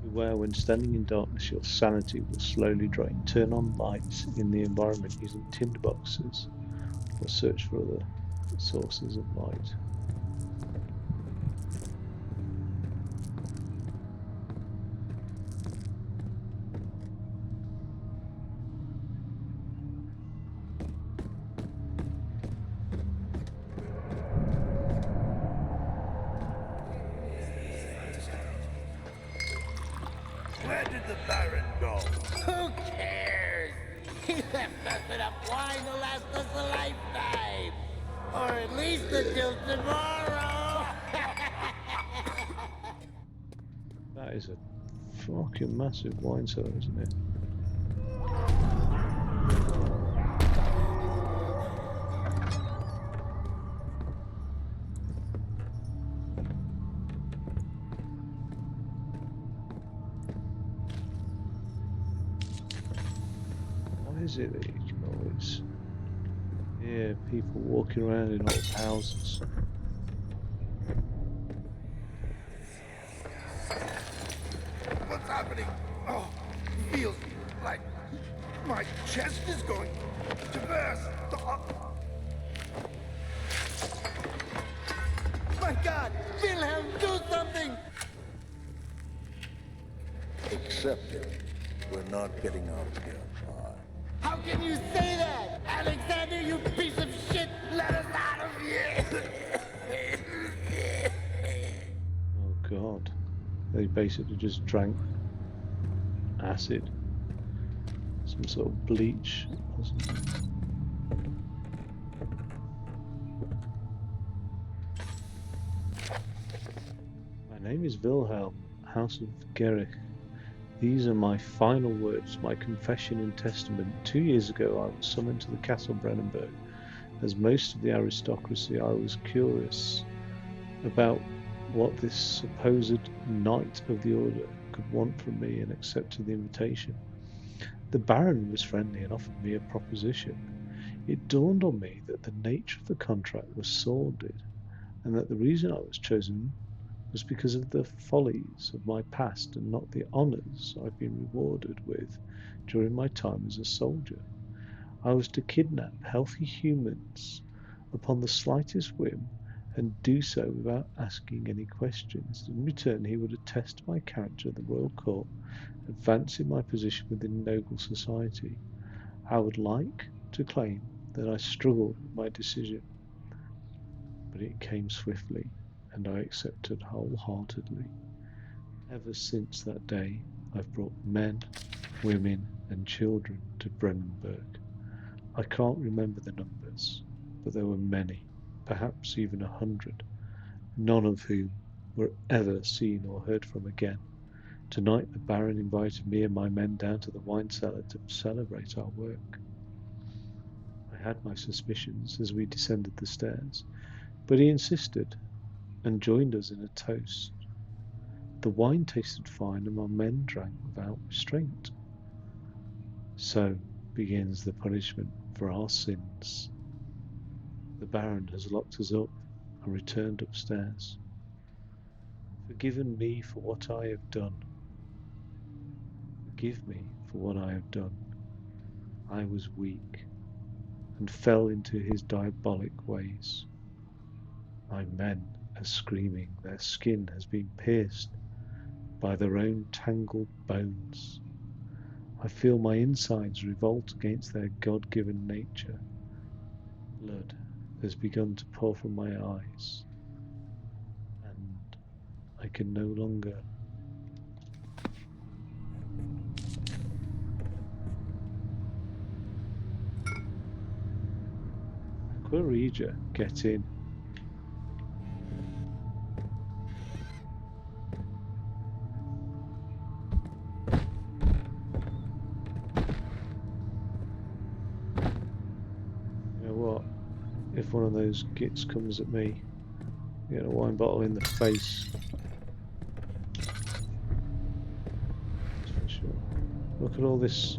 Beware when standing in darkness, your sanity will slowly drain. Turn on lights in the environment using tinder boxes or search for other sources of light. Where did the Baron go? Who cares? He left us enough wine to last us a lifetime. Or at least until tomorrow. That is a fucking massive wine cellar, isn't it? What is it that you can always hear people walking around in old houses? What's happening? Oh, feels like my chest is going to burst. Oh, My God! Wilhelm, do something! Accept it. We're not getting out of here alive. How can you say that? Alexander, you piece of shit! Let us out of here! Oh god. They basically just drank acid. Some sort of bleach or something. My name is Wilhelm, House of Gerich. These are my final words, my confession and testament. 2 years ago I was summoned to the Castle Brennenburg. As most of the aristocracy, I was curious about what this supposed knight of the order could want from me and accepted the invitation. The Baron was friendly and offered me a proposition. It dawned on me that the nature of the contract was sordid and that the reason I was chosen was because of the follies of my past and not the honours I've been rewarded with during my time as a soldier. I was to kidnap healthy humans upon the slightest whim and do so without asking any questions. In return, he would attest my character at the royal court, advancing my position within noble society. I would like to claim that I struggled with my decision, but it came swiftly, and I accepted wholeheartedly. Ever since that day, I've brought men, women, and children to Brennenburg. I can't remember the numbers, but there were many, perhaps even 100, none of whom were ever seen or heard from again. Tonight the Baron invited me and my men down to the wine cellar to celebrate our work. I had my suspicions as we descended the stairs, but he insisted and joined us in a toast. The wine tasted fine and my men drank without restraint. So begins the punishment for our sins. The Baron has locked us up and returned upstairs. Forgiven me for what I have done. Forgive me for what I have done. I was weak. and fell into his diabolic ways. My men are screaming, their skin has been pierced by their own tangled bones. I feel my insides revolt against their God-given nature. Blood has begun to pour from my eyes, and I can no longer. Aquarija, get in. You know what? If one of those gits comes at me, get a wine bottle in the face. That's for sure. Look at all this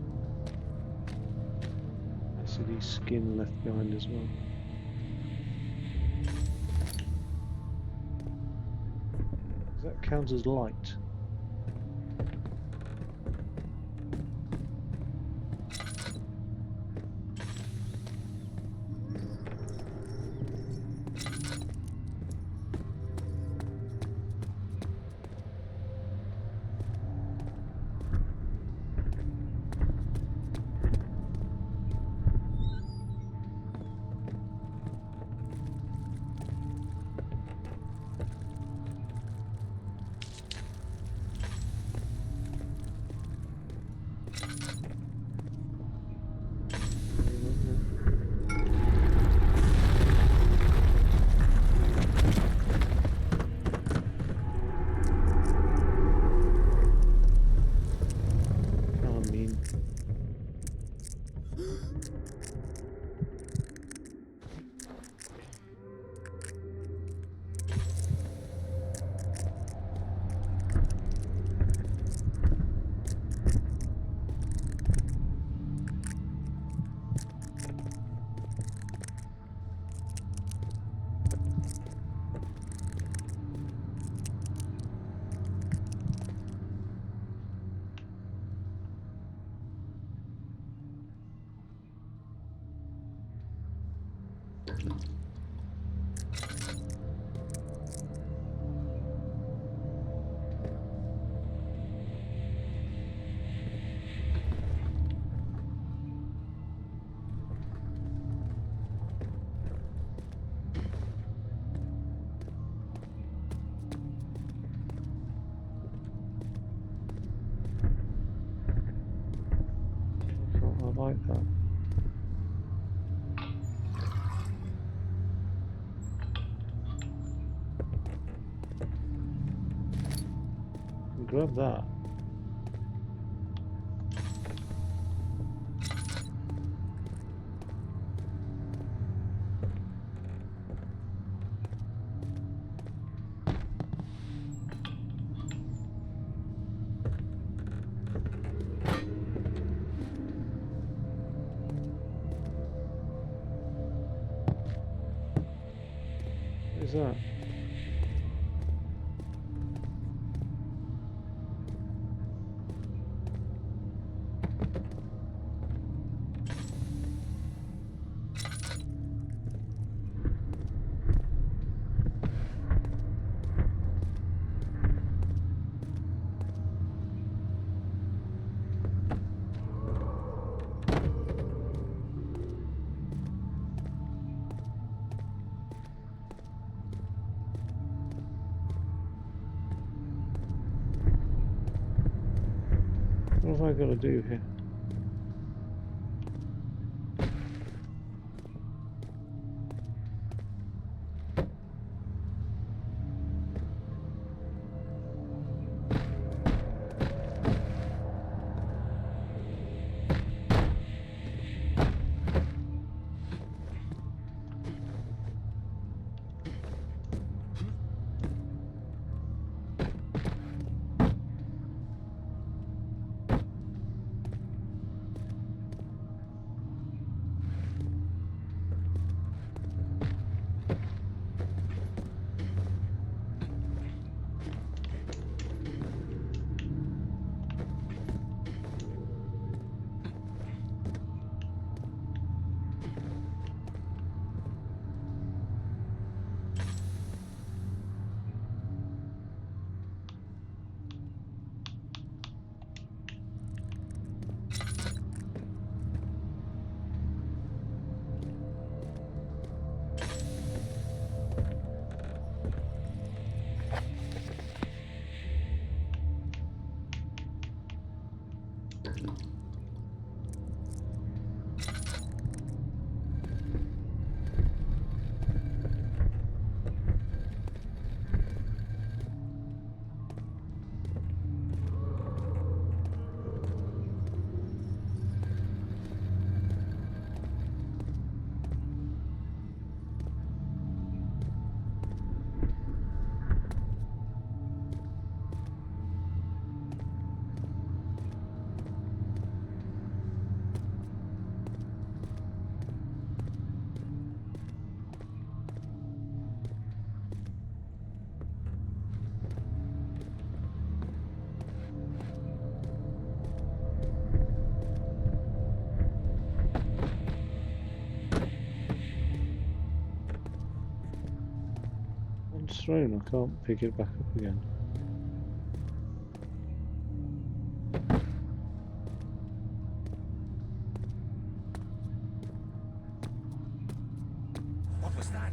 acidy skin left behind as well. Does that count as light? I like that. Grab that. What is that? What have I got to do here? It's thrown, I can't pick it back up again. What was that?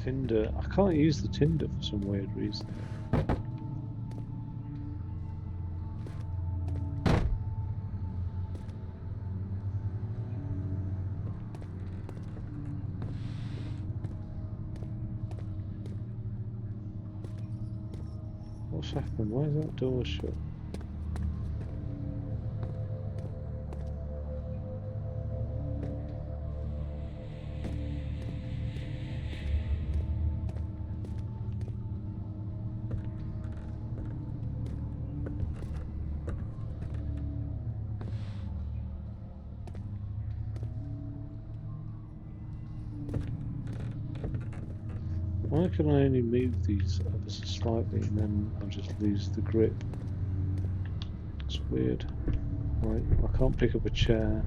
Tinder. I can't use the Tinder for some weird reason. What's happened? Why is that door shut? Why can I only move these ever so slightly and then I'll just lose the grip? It's weird. Right, I can't pick up a chair.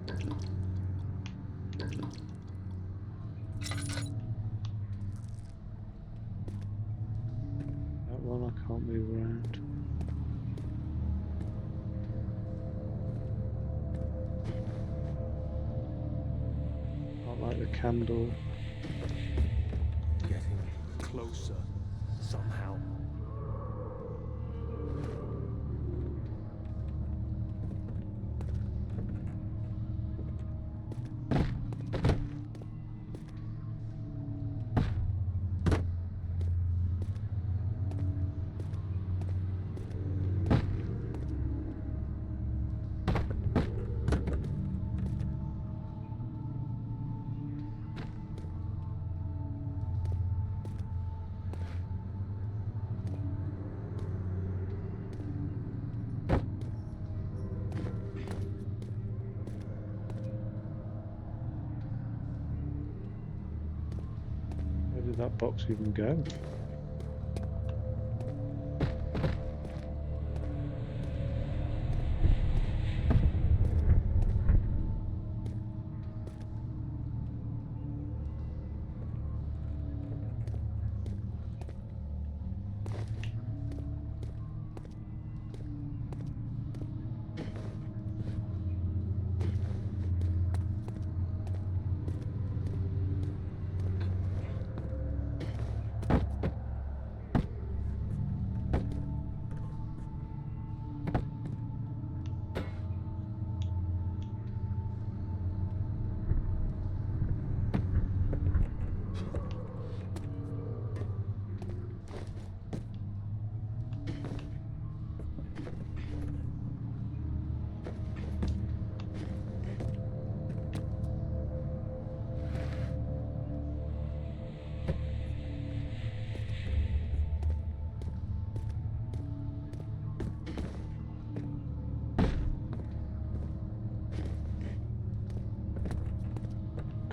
That one I can't move around. I like the candle. Getting closer somehow. Where did that box even go?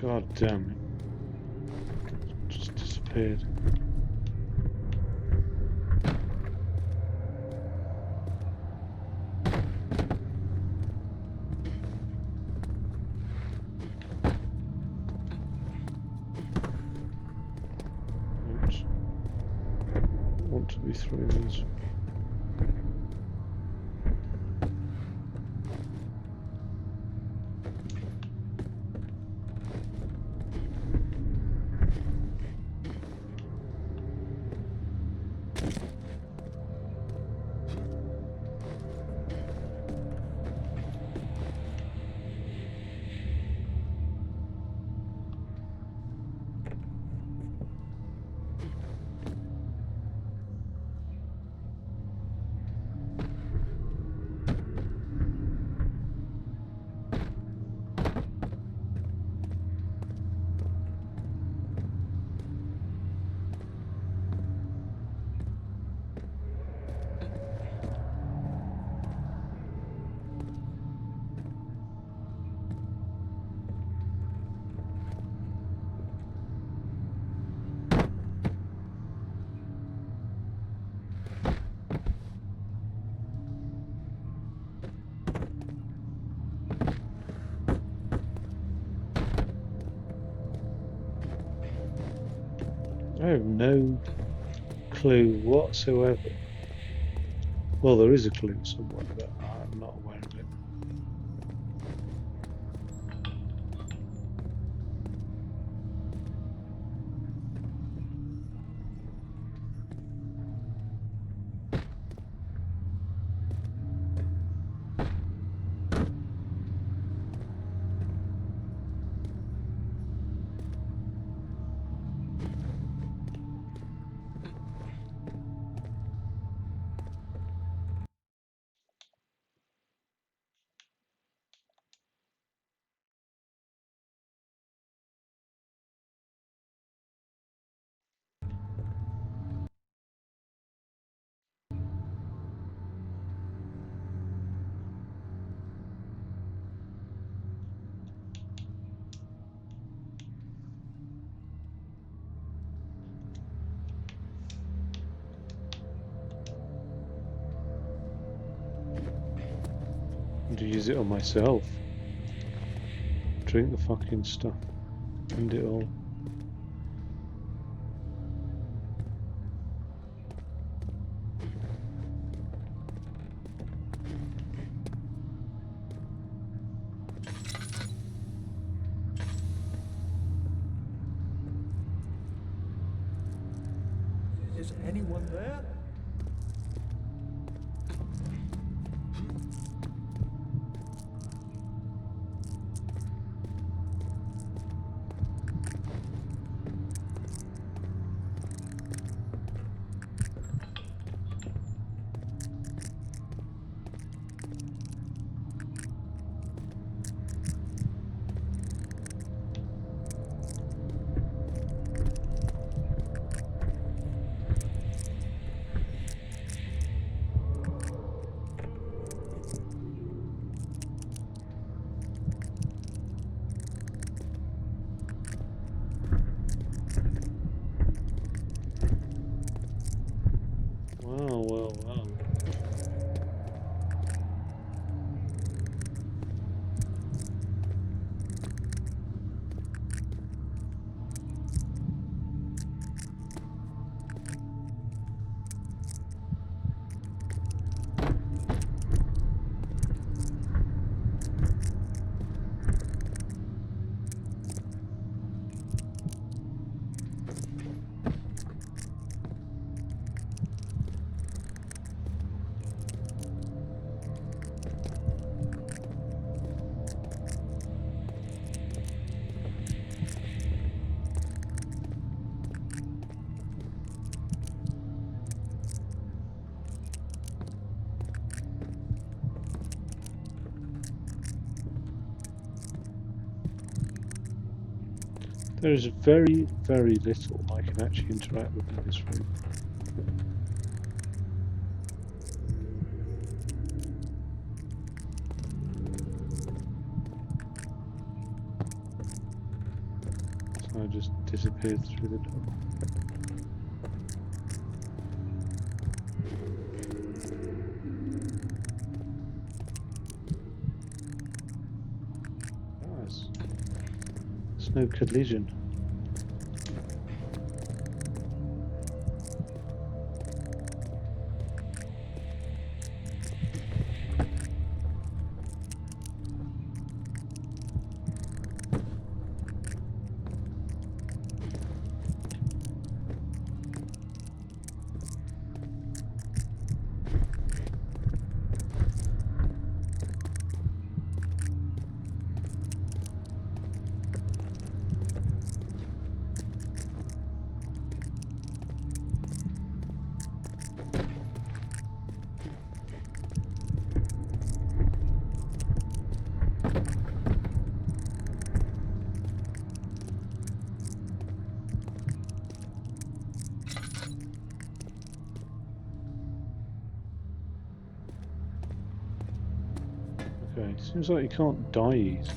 God damn it. Just disappeared. Oops. Don't want to be through this. I have no clue whatsoever. Well, there is a clue somewhere, but I'm not aware of it. To use it on myself. drink the fucking stuff. End it all. Is anyone there? Wow, wow, wow. There is very, very little I can actually interact with in this room. So I just disappeared through the door. Nice. There's no collision. Okay, seems like you can't die easily.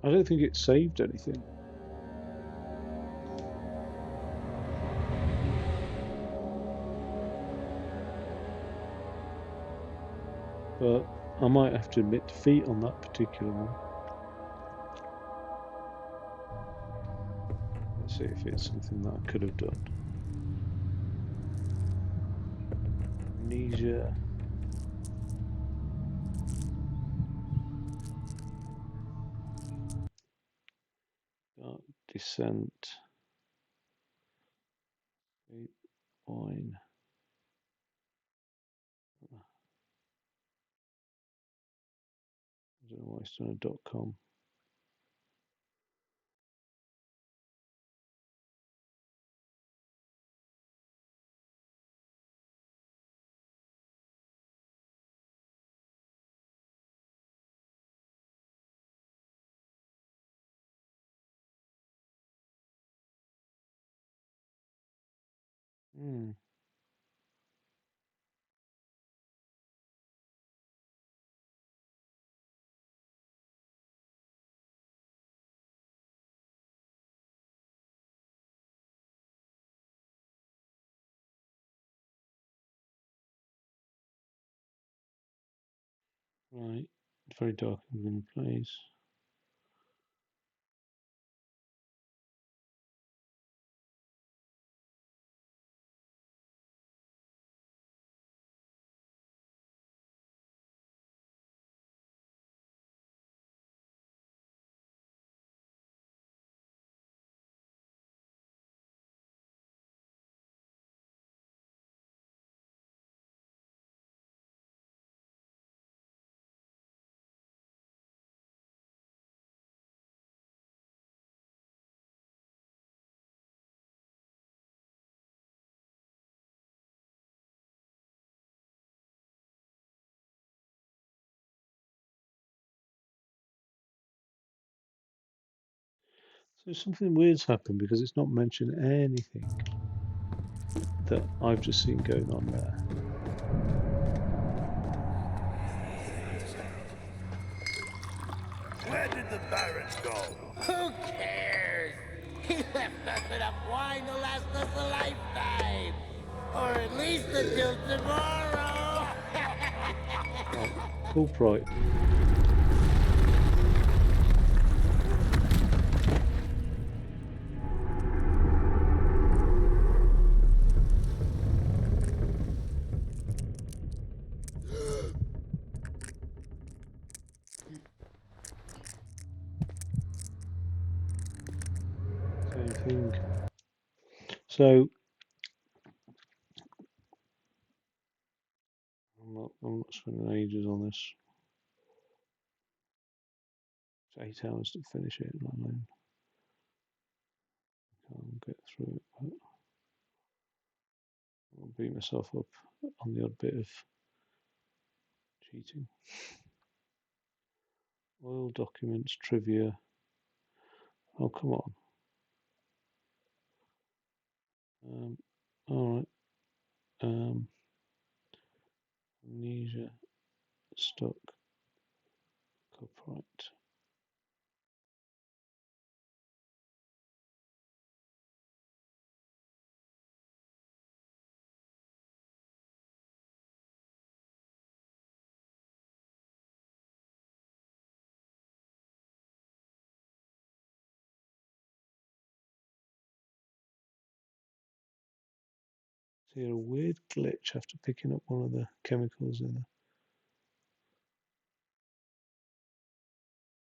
I don't think it saved anything. But I might have to admit defeat on that particular one. Let's see if it's something that I could have done. Amnesia. Dark Descent. Wine. I don't know why it's done a .com. Hmm. Right. Very dark and gloomy place. So something weird's happened because it's not mentioned anything that I've just seen going on there. Where did the Baron go? Who cares? He left us enough wine to last us a lifetime. Or at least until tomorrow. Right. Cool Pride. Same thing. So I'm not spending ages on this. It's 8 hours to finish it, let alone can't get through it. But I'll beat myself up on the odd bit of cheating. Oil documents, trivia. Oh, come on. All right. Amnesia, stock, copyright. See a weird glitch after picking up one of the chemicals in the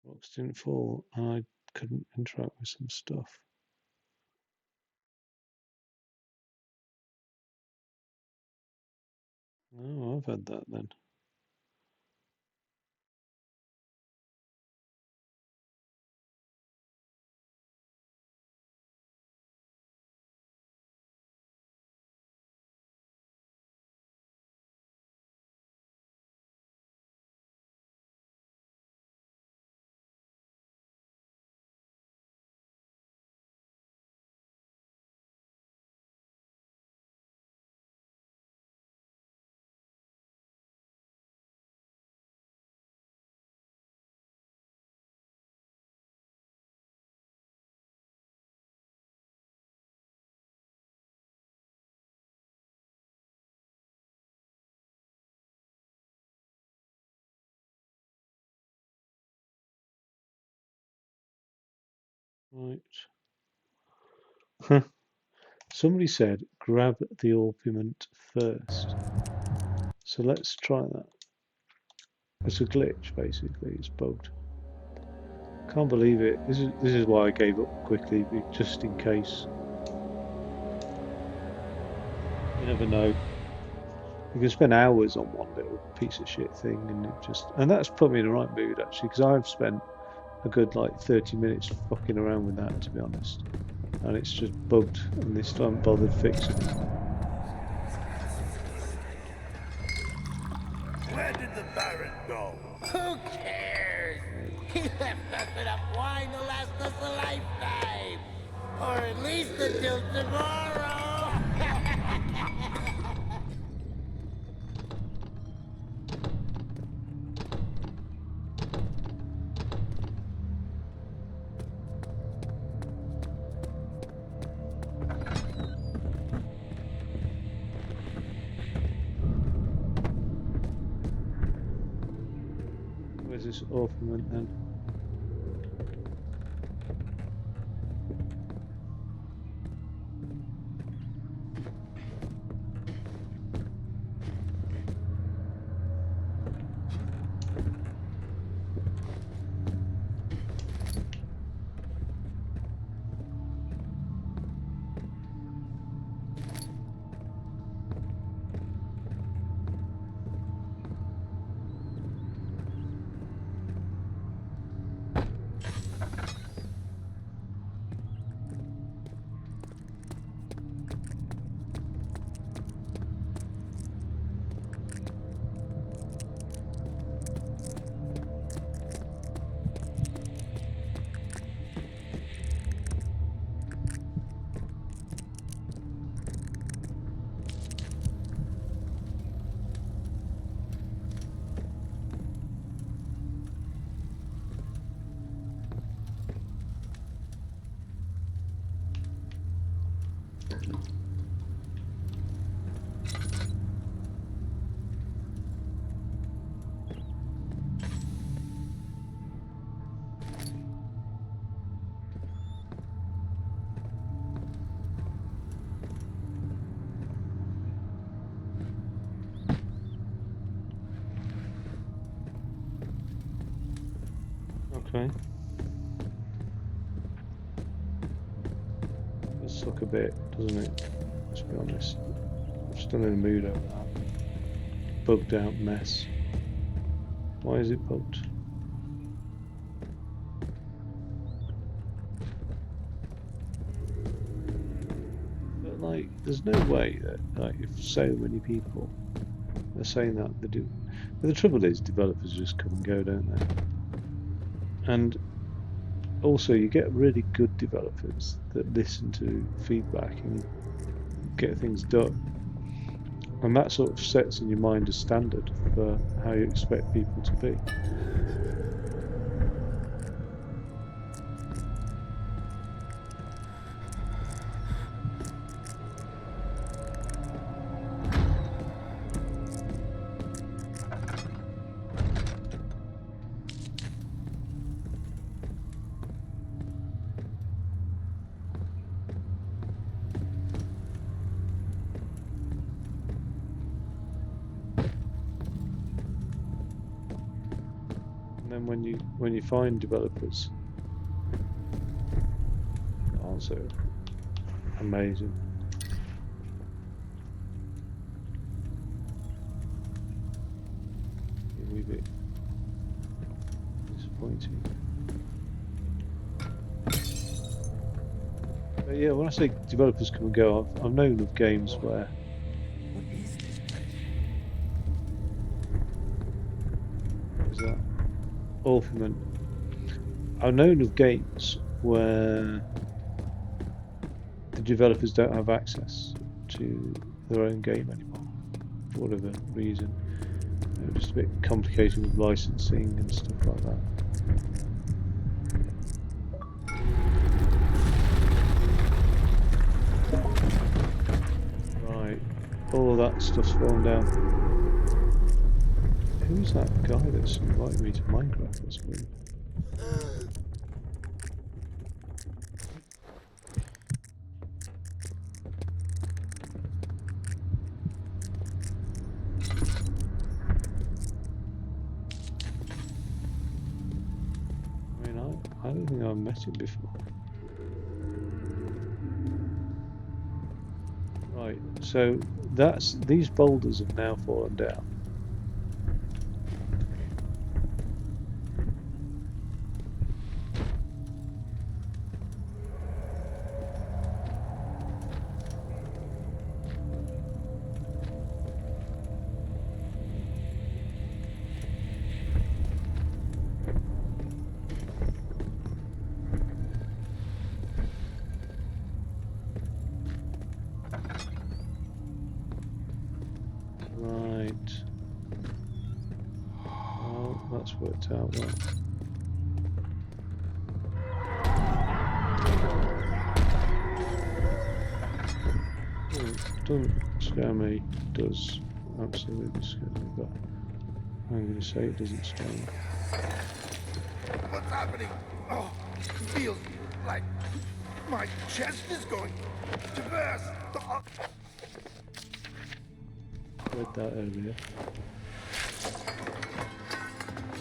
rocks didn't fall, and I couldn't interact with some stuff. Oh, I've had that then. Right. Somebody said grab the orpiment first. So let's try that. It's a glitch, basically. It's bugged. Can't believe it. This is why I gave up quickly, just in case. You never know. You can spend hours on one little piece of shit thing, and that's put me in the right mood actually, because I've spent a good like 30 minutes fucking around with that, to be honest, and it's just bugged, and they still haven't bothered fixing it. Where did the Baron go? Who cares? He left us enough wine to last us a lifetime. Or at least until tomorrow. Where's this orpiment then? Okay. Does suck a bit, doesn't it? Let's be honest. I'm still in the mood over that. Bugged out mess. Why is it bugged? But like, there's no way that like if so many people are saying that they do. But the trouble is, developers just come and go, don't they? And also, you get really good developers that listen to feedback and get things done. And that sort of sets in your mind a standard for how you expect people to be. And then when you find developers, also amazing. A wee bit disappointing. But yeah, when I say developers come and go, I've known of games where what was that? Orpiment. I've known of games where the developers don't have access to their own game anymore for whatever reason. Just a bit complicated with licensing and stuff like that. Right, all of that stuff's fallen down. Who's that guy that's invited me to Minecraft? That's weird. don't think I've met him before. Right, so these boulders have now fallen down. Right. Well, that's worked out well. Doesn't scare me. Does absolutely scare me, but I'm going to say it doesn't scare me. What's happening? Oh, it feels like my chest is going to burst. Oh. Read that earlier.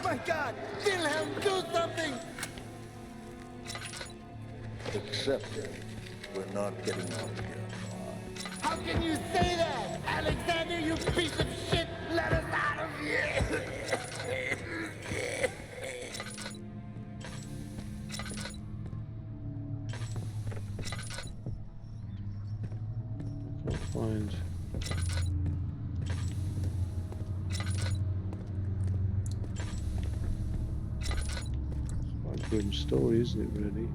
My God! Wilhelm, do something! Accept it. We're not getting out of here. How can you say that? Alexander, you piece of shit! Let us out of here! I can't find. It's quite a grim story, isn't it, really?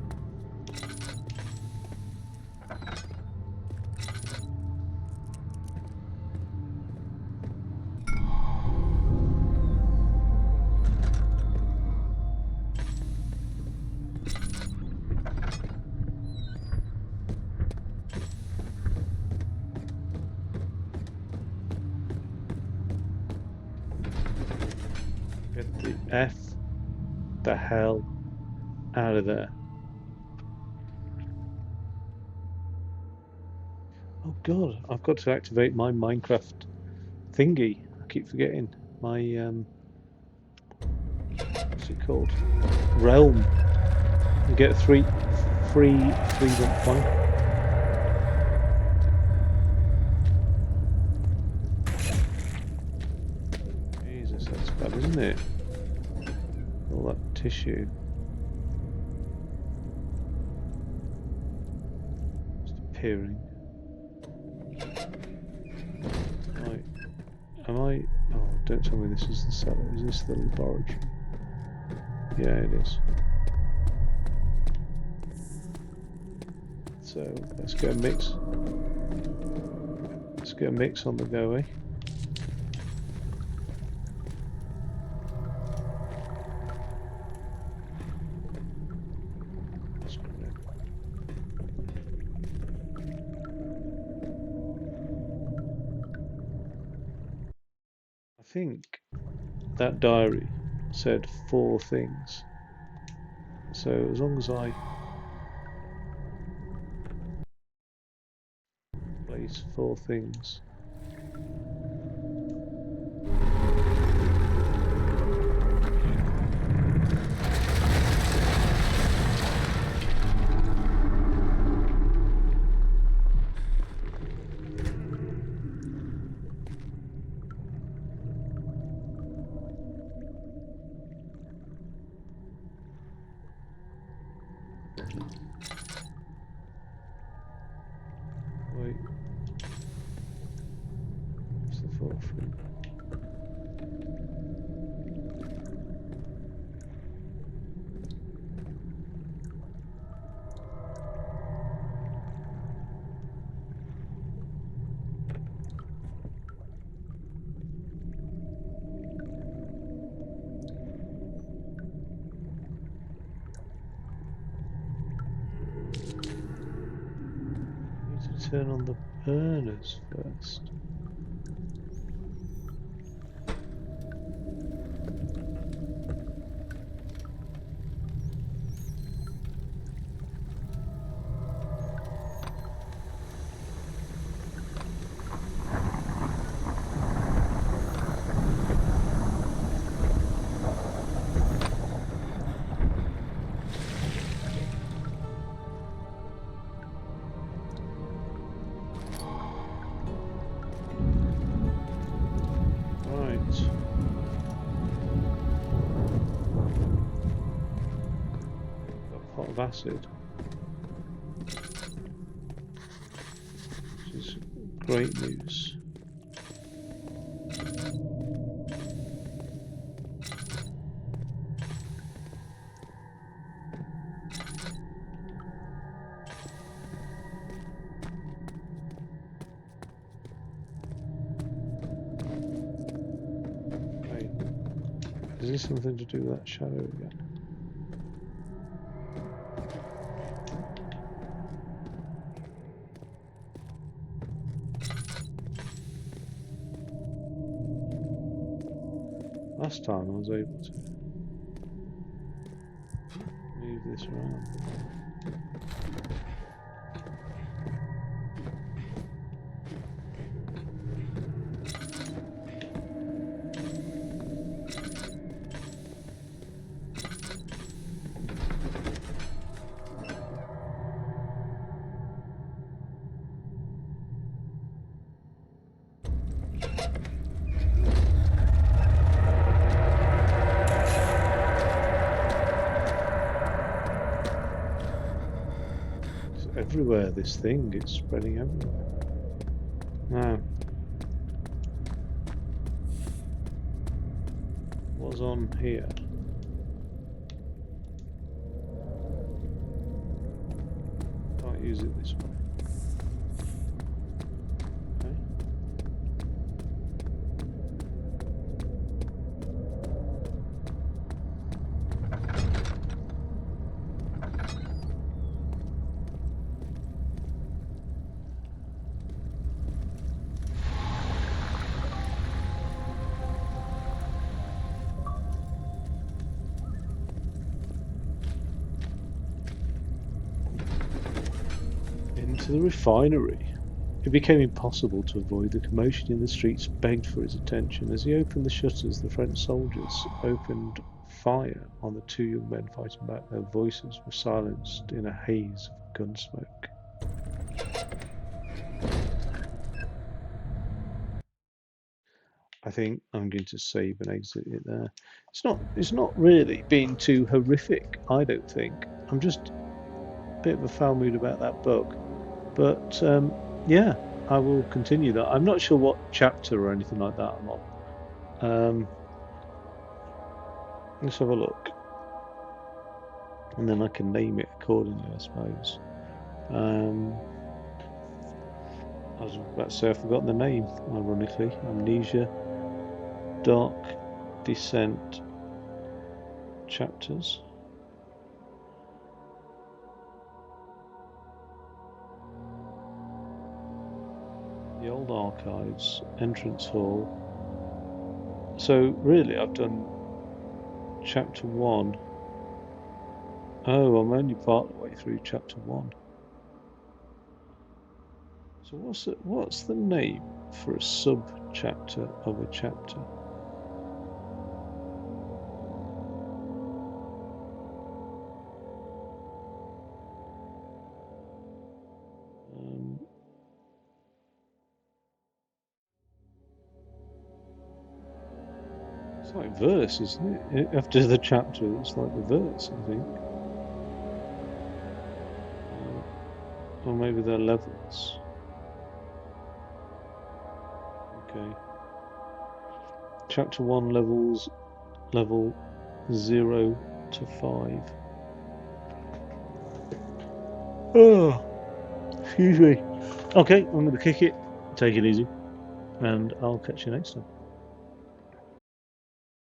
Get the F the hell out of there. Oh god, I've got to activate my Minecraft thingy. I keep forgetting. My what's it called? Realm. You get free freedom point. Jesus, that's bad, isn't it? All that tissue. Just appearing. Right. Am I? Oh, don't tell me this is the cellar. Is this the laboratory? Yeah, it is. So let's get a mix. Let's get a mix on the go, eh? I think that diary said 4 things. So as long as I place 4 things. Wait. What's the 4th thing? Need to turn on the burners first. acid. Which is great news. Wait, is this something to do with that shadow again? Last time I was able to move this around. Everywhere, this thing, it's spreading everywhere. Now, what's on here? Can't use it this way. Okay. Into the refinery. It became impossible to avoid. The commotion in the streets begged for his attention. As he opened the shutters, the French soldiers opened fire on the two young men fighting back. Their voices were silenced in a haze of gun smoke. I think I'm going to save and exit it there. It's not really being too horrific, I don't think. I'm just a bit of a foul mood about that book. But yeah, I will continue that. I'm not sure what chapter or anything like that I'm on. Let's have a look. And then I can name it accordingly, I suppose. I was about to say I've forgotten the name, ironically. Amnesia, Dark Descent chapters. The old archives, entrance hall. So really I've done chapter 1. Oh, I'm only part of the way through chapter 1. So what's the name for a sub-chapter of a chapter? It's like verse, isn't it? After the chapter, it's like the verse, I think. Or maybe they're levels. Okay. Chapter 1 levels, level 0 to 5. Oh, excuse me. Okay, I'm going to kick it, take it easy, and I'll catch you next time.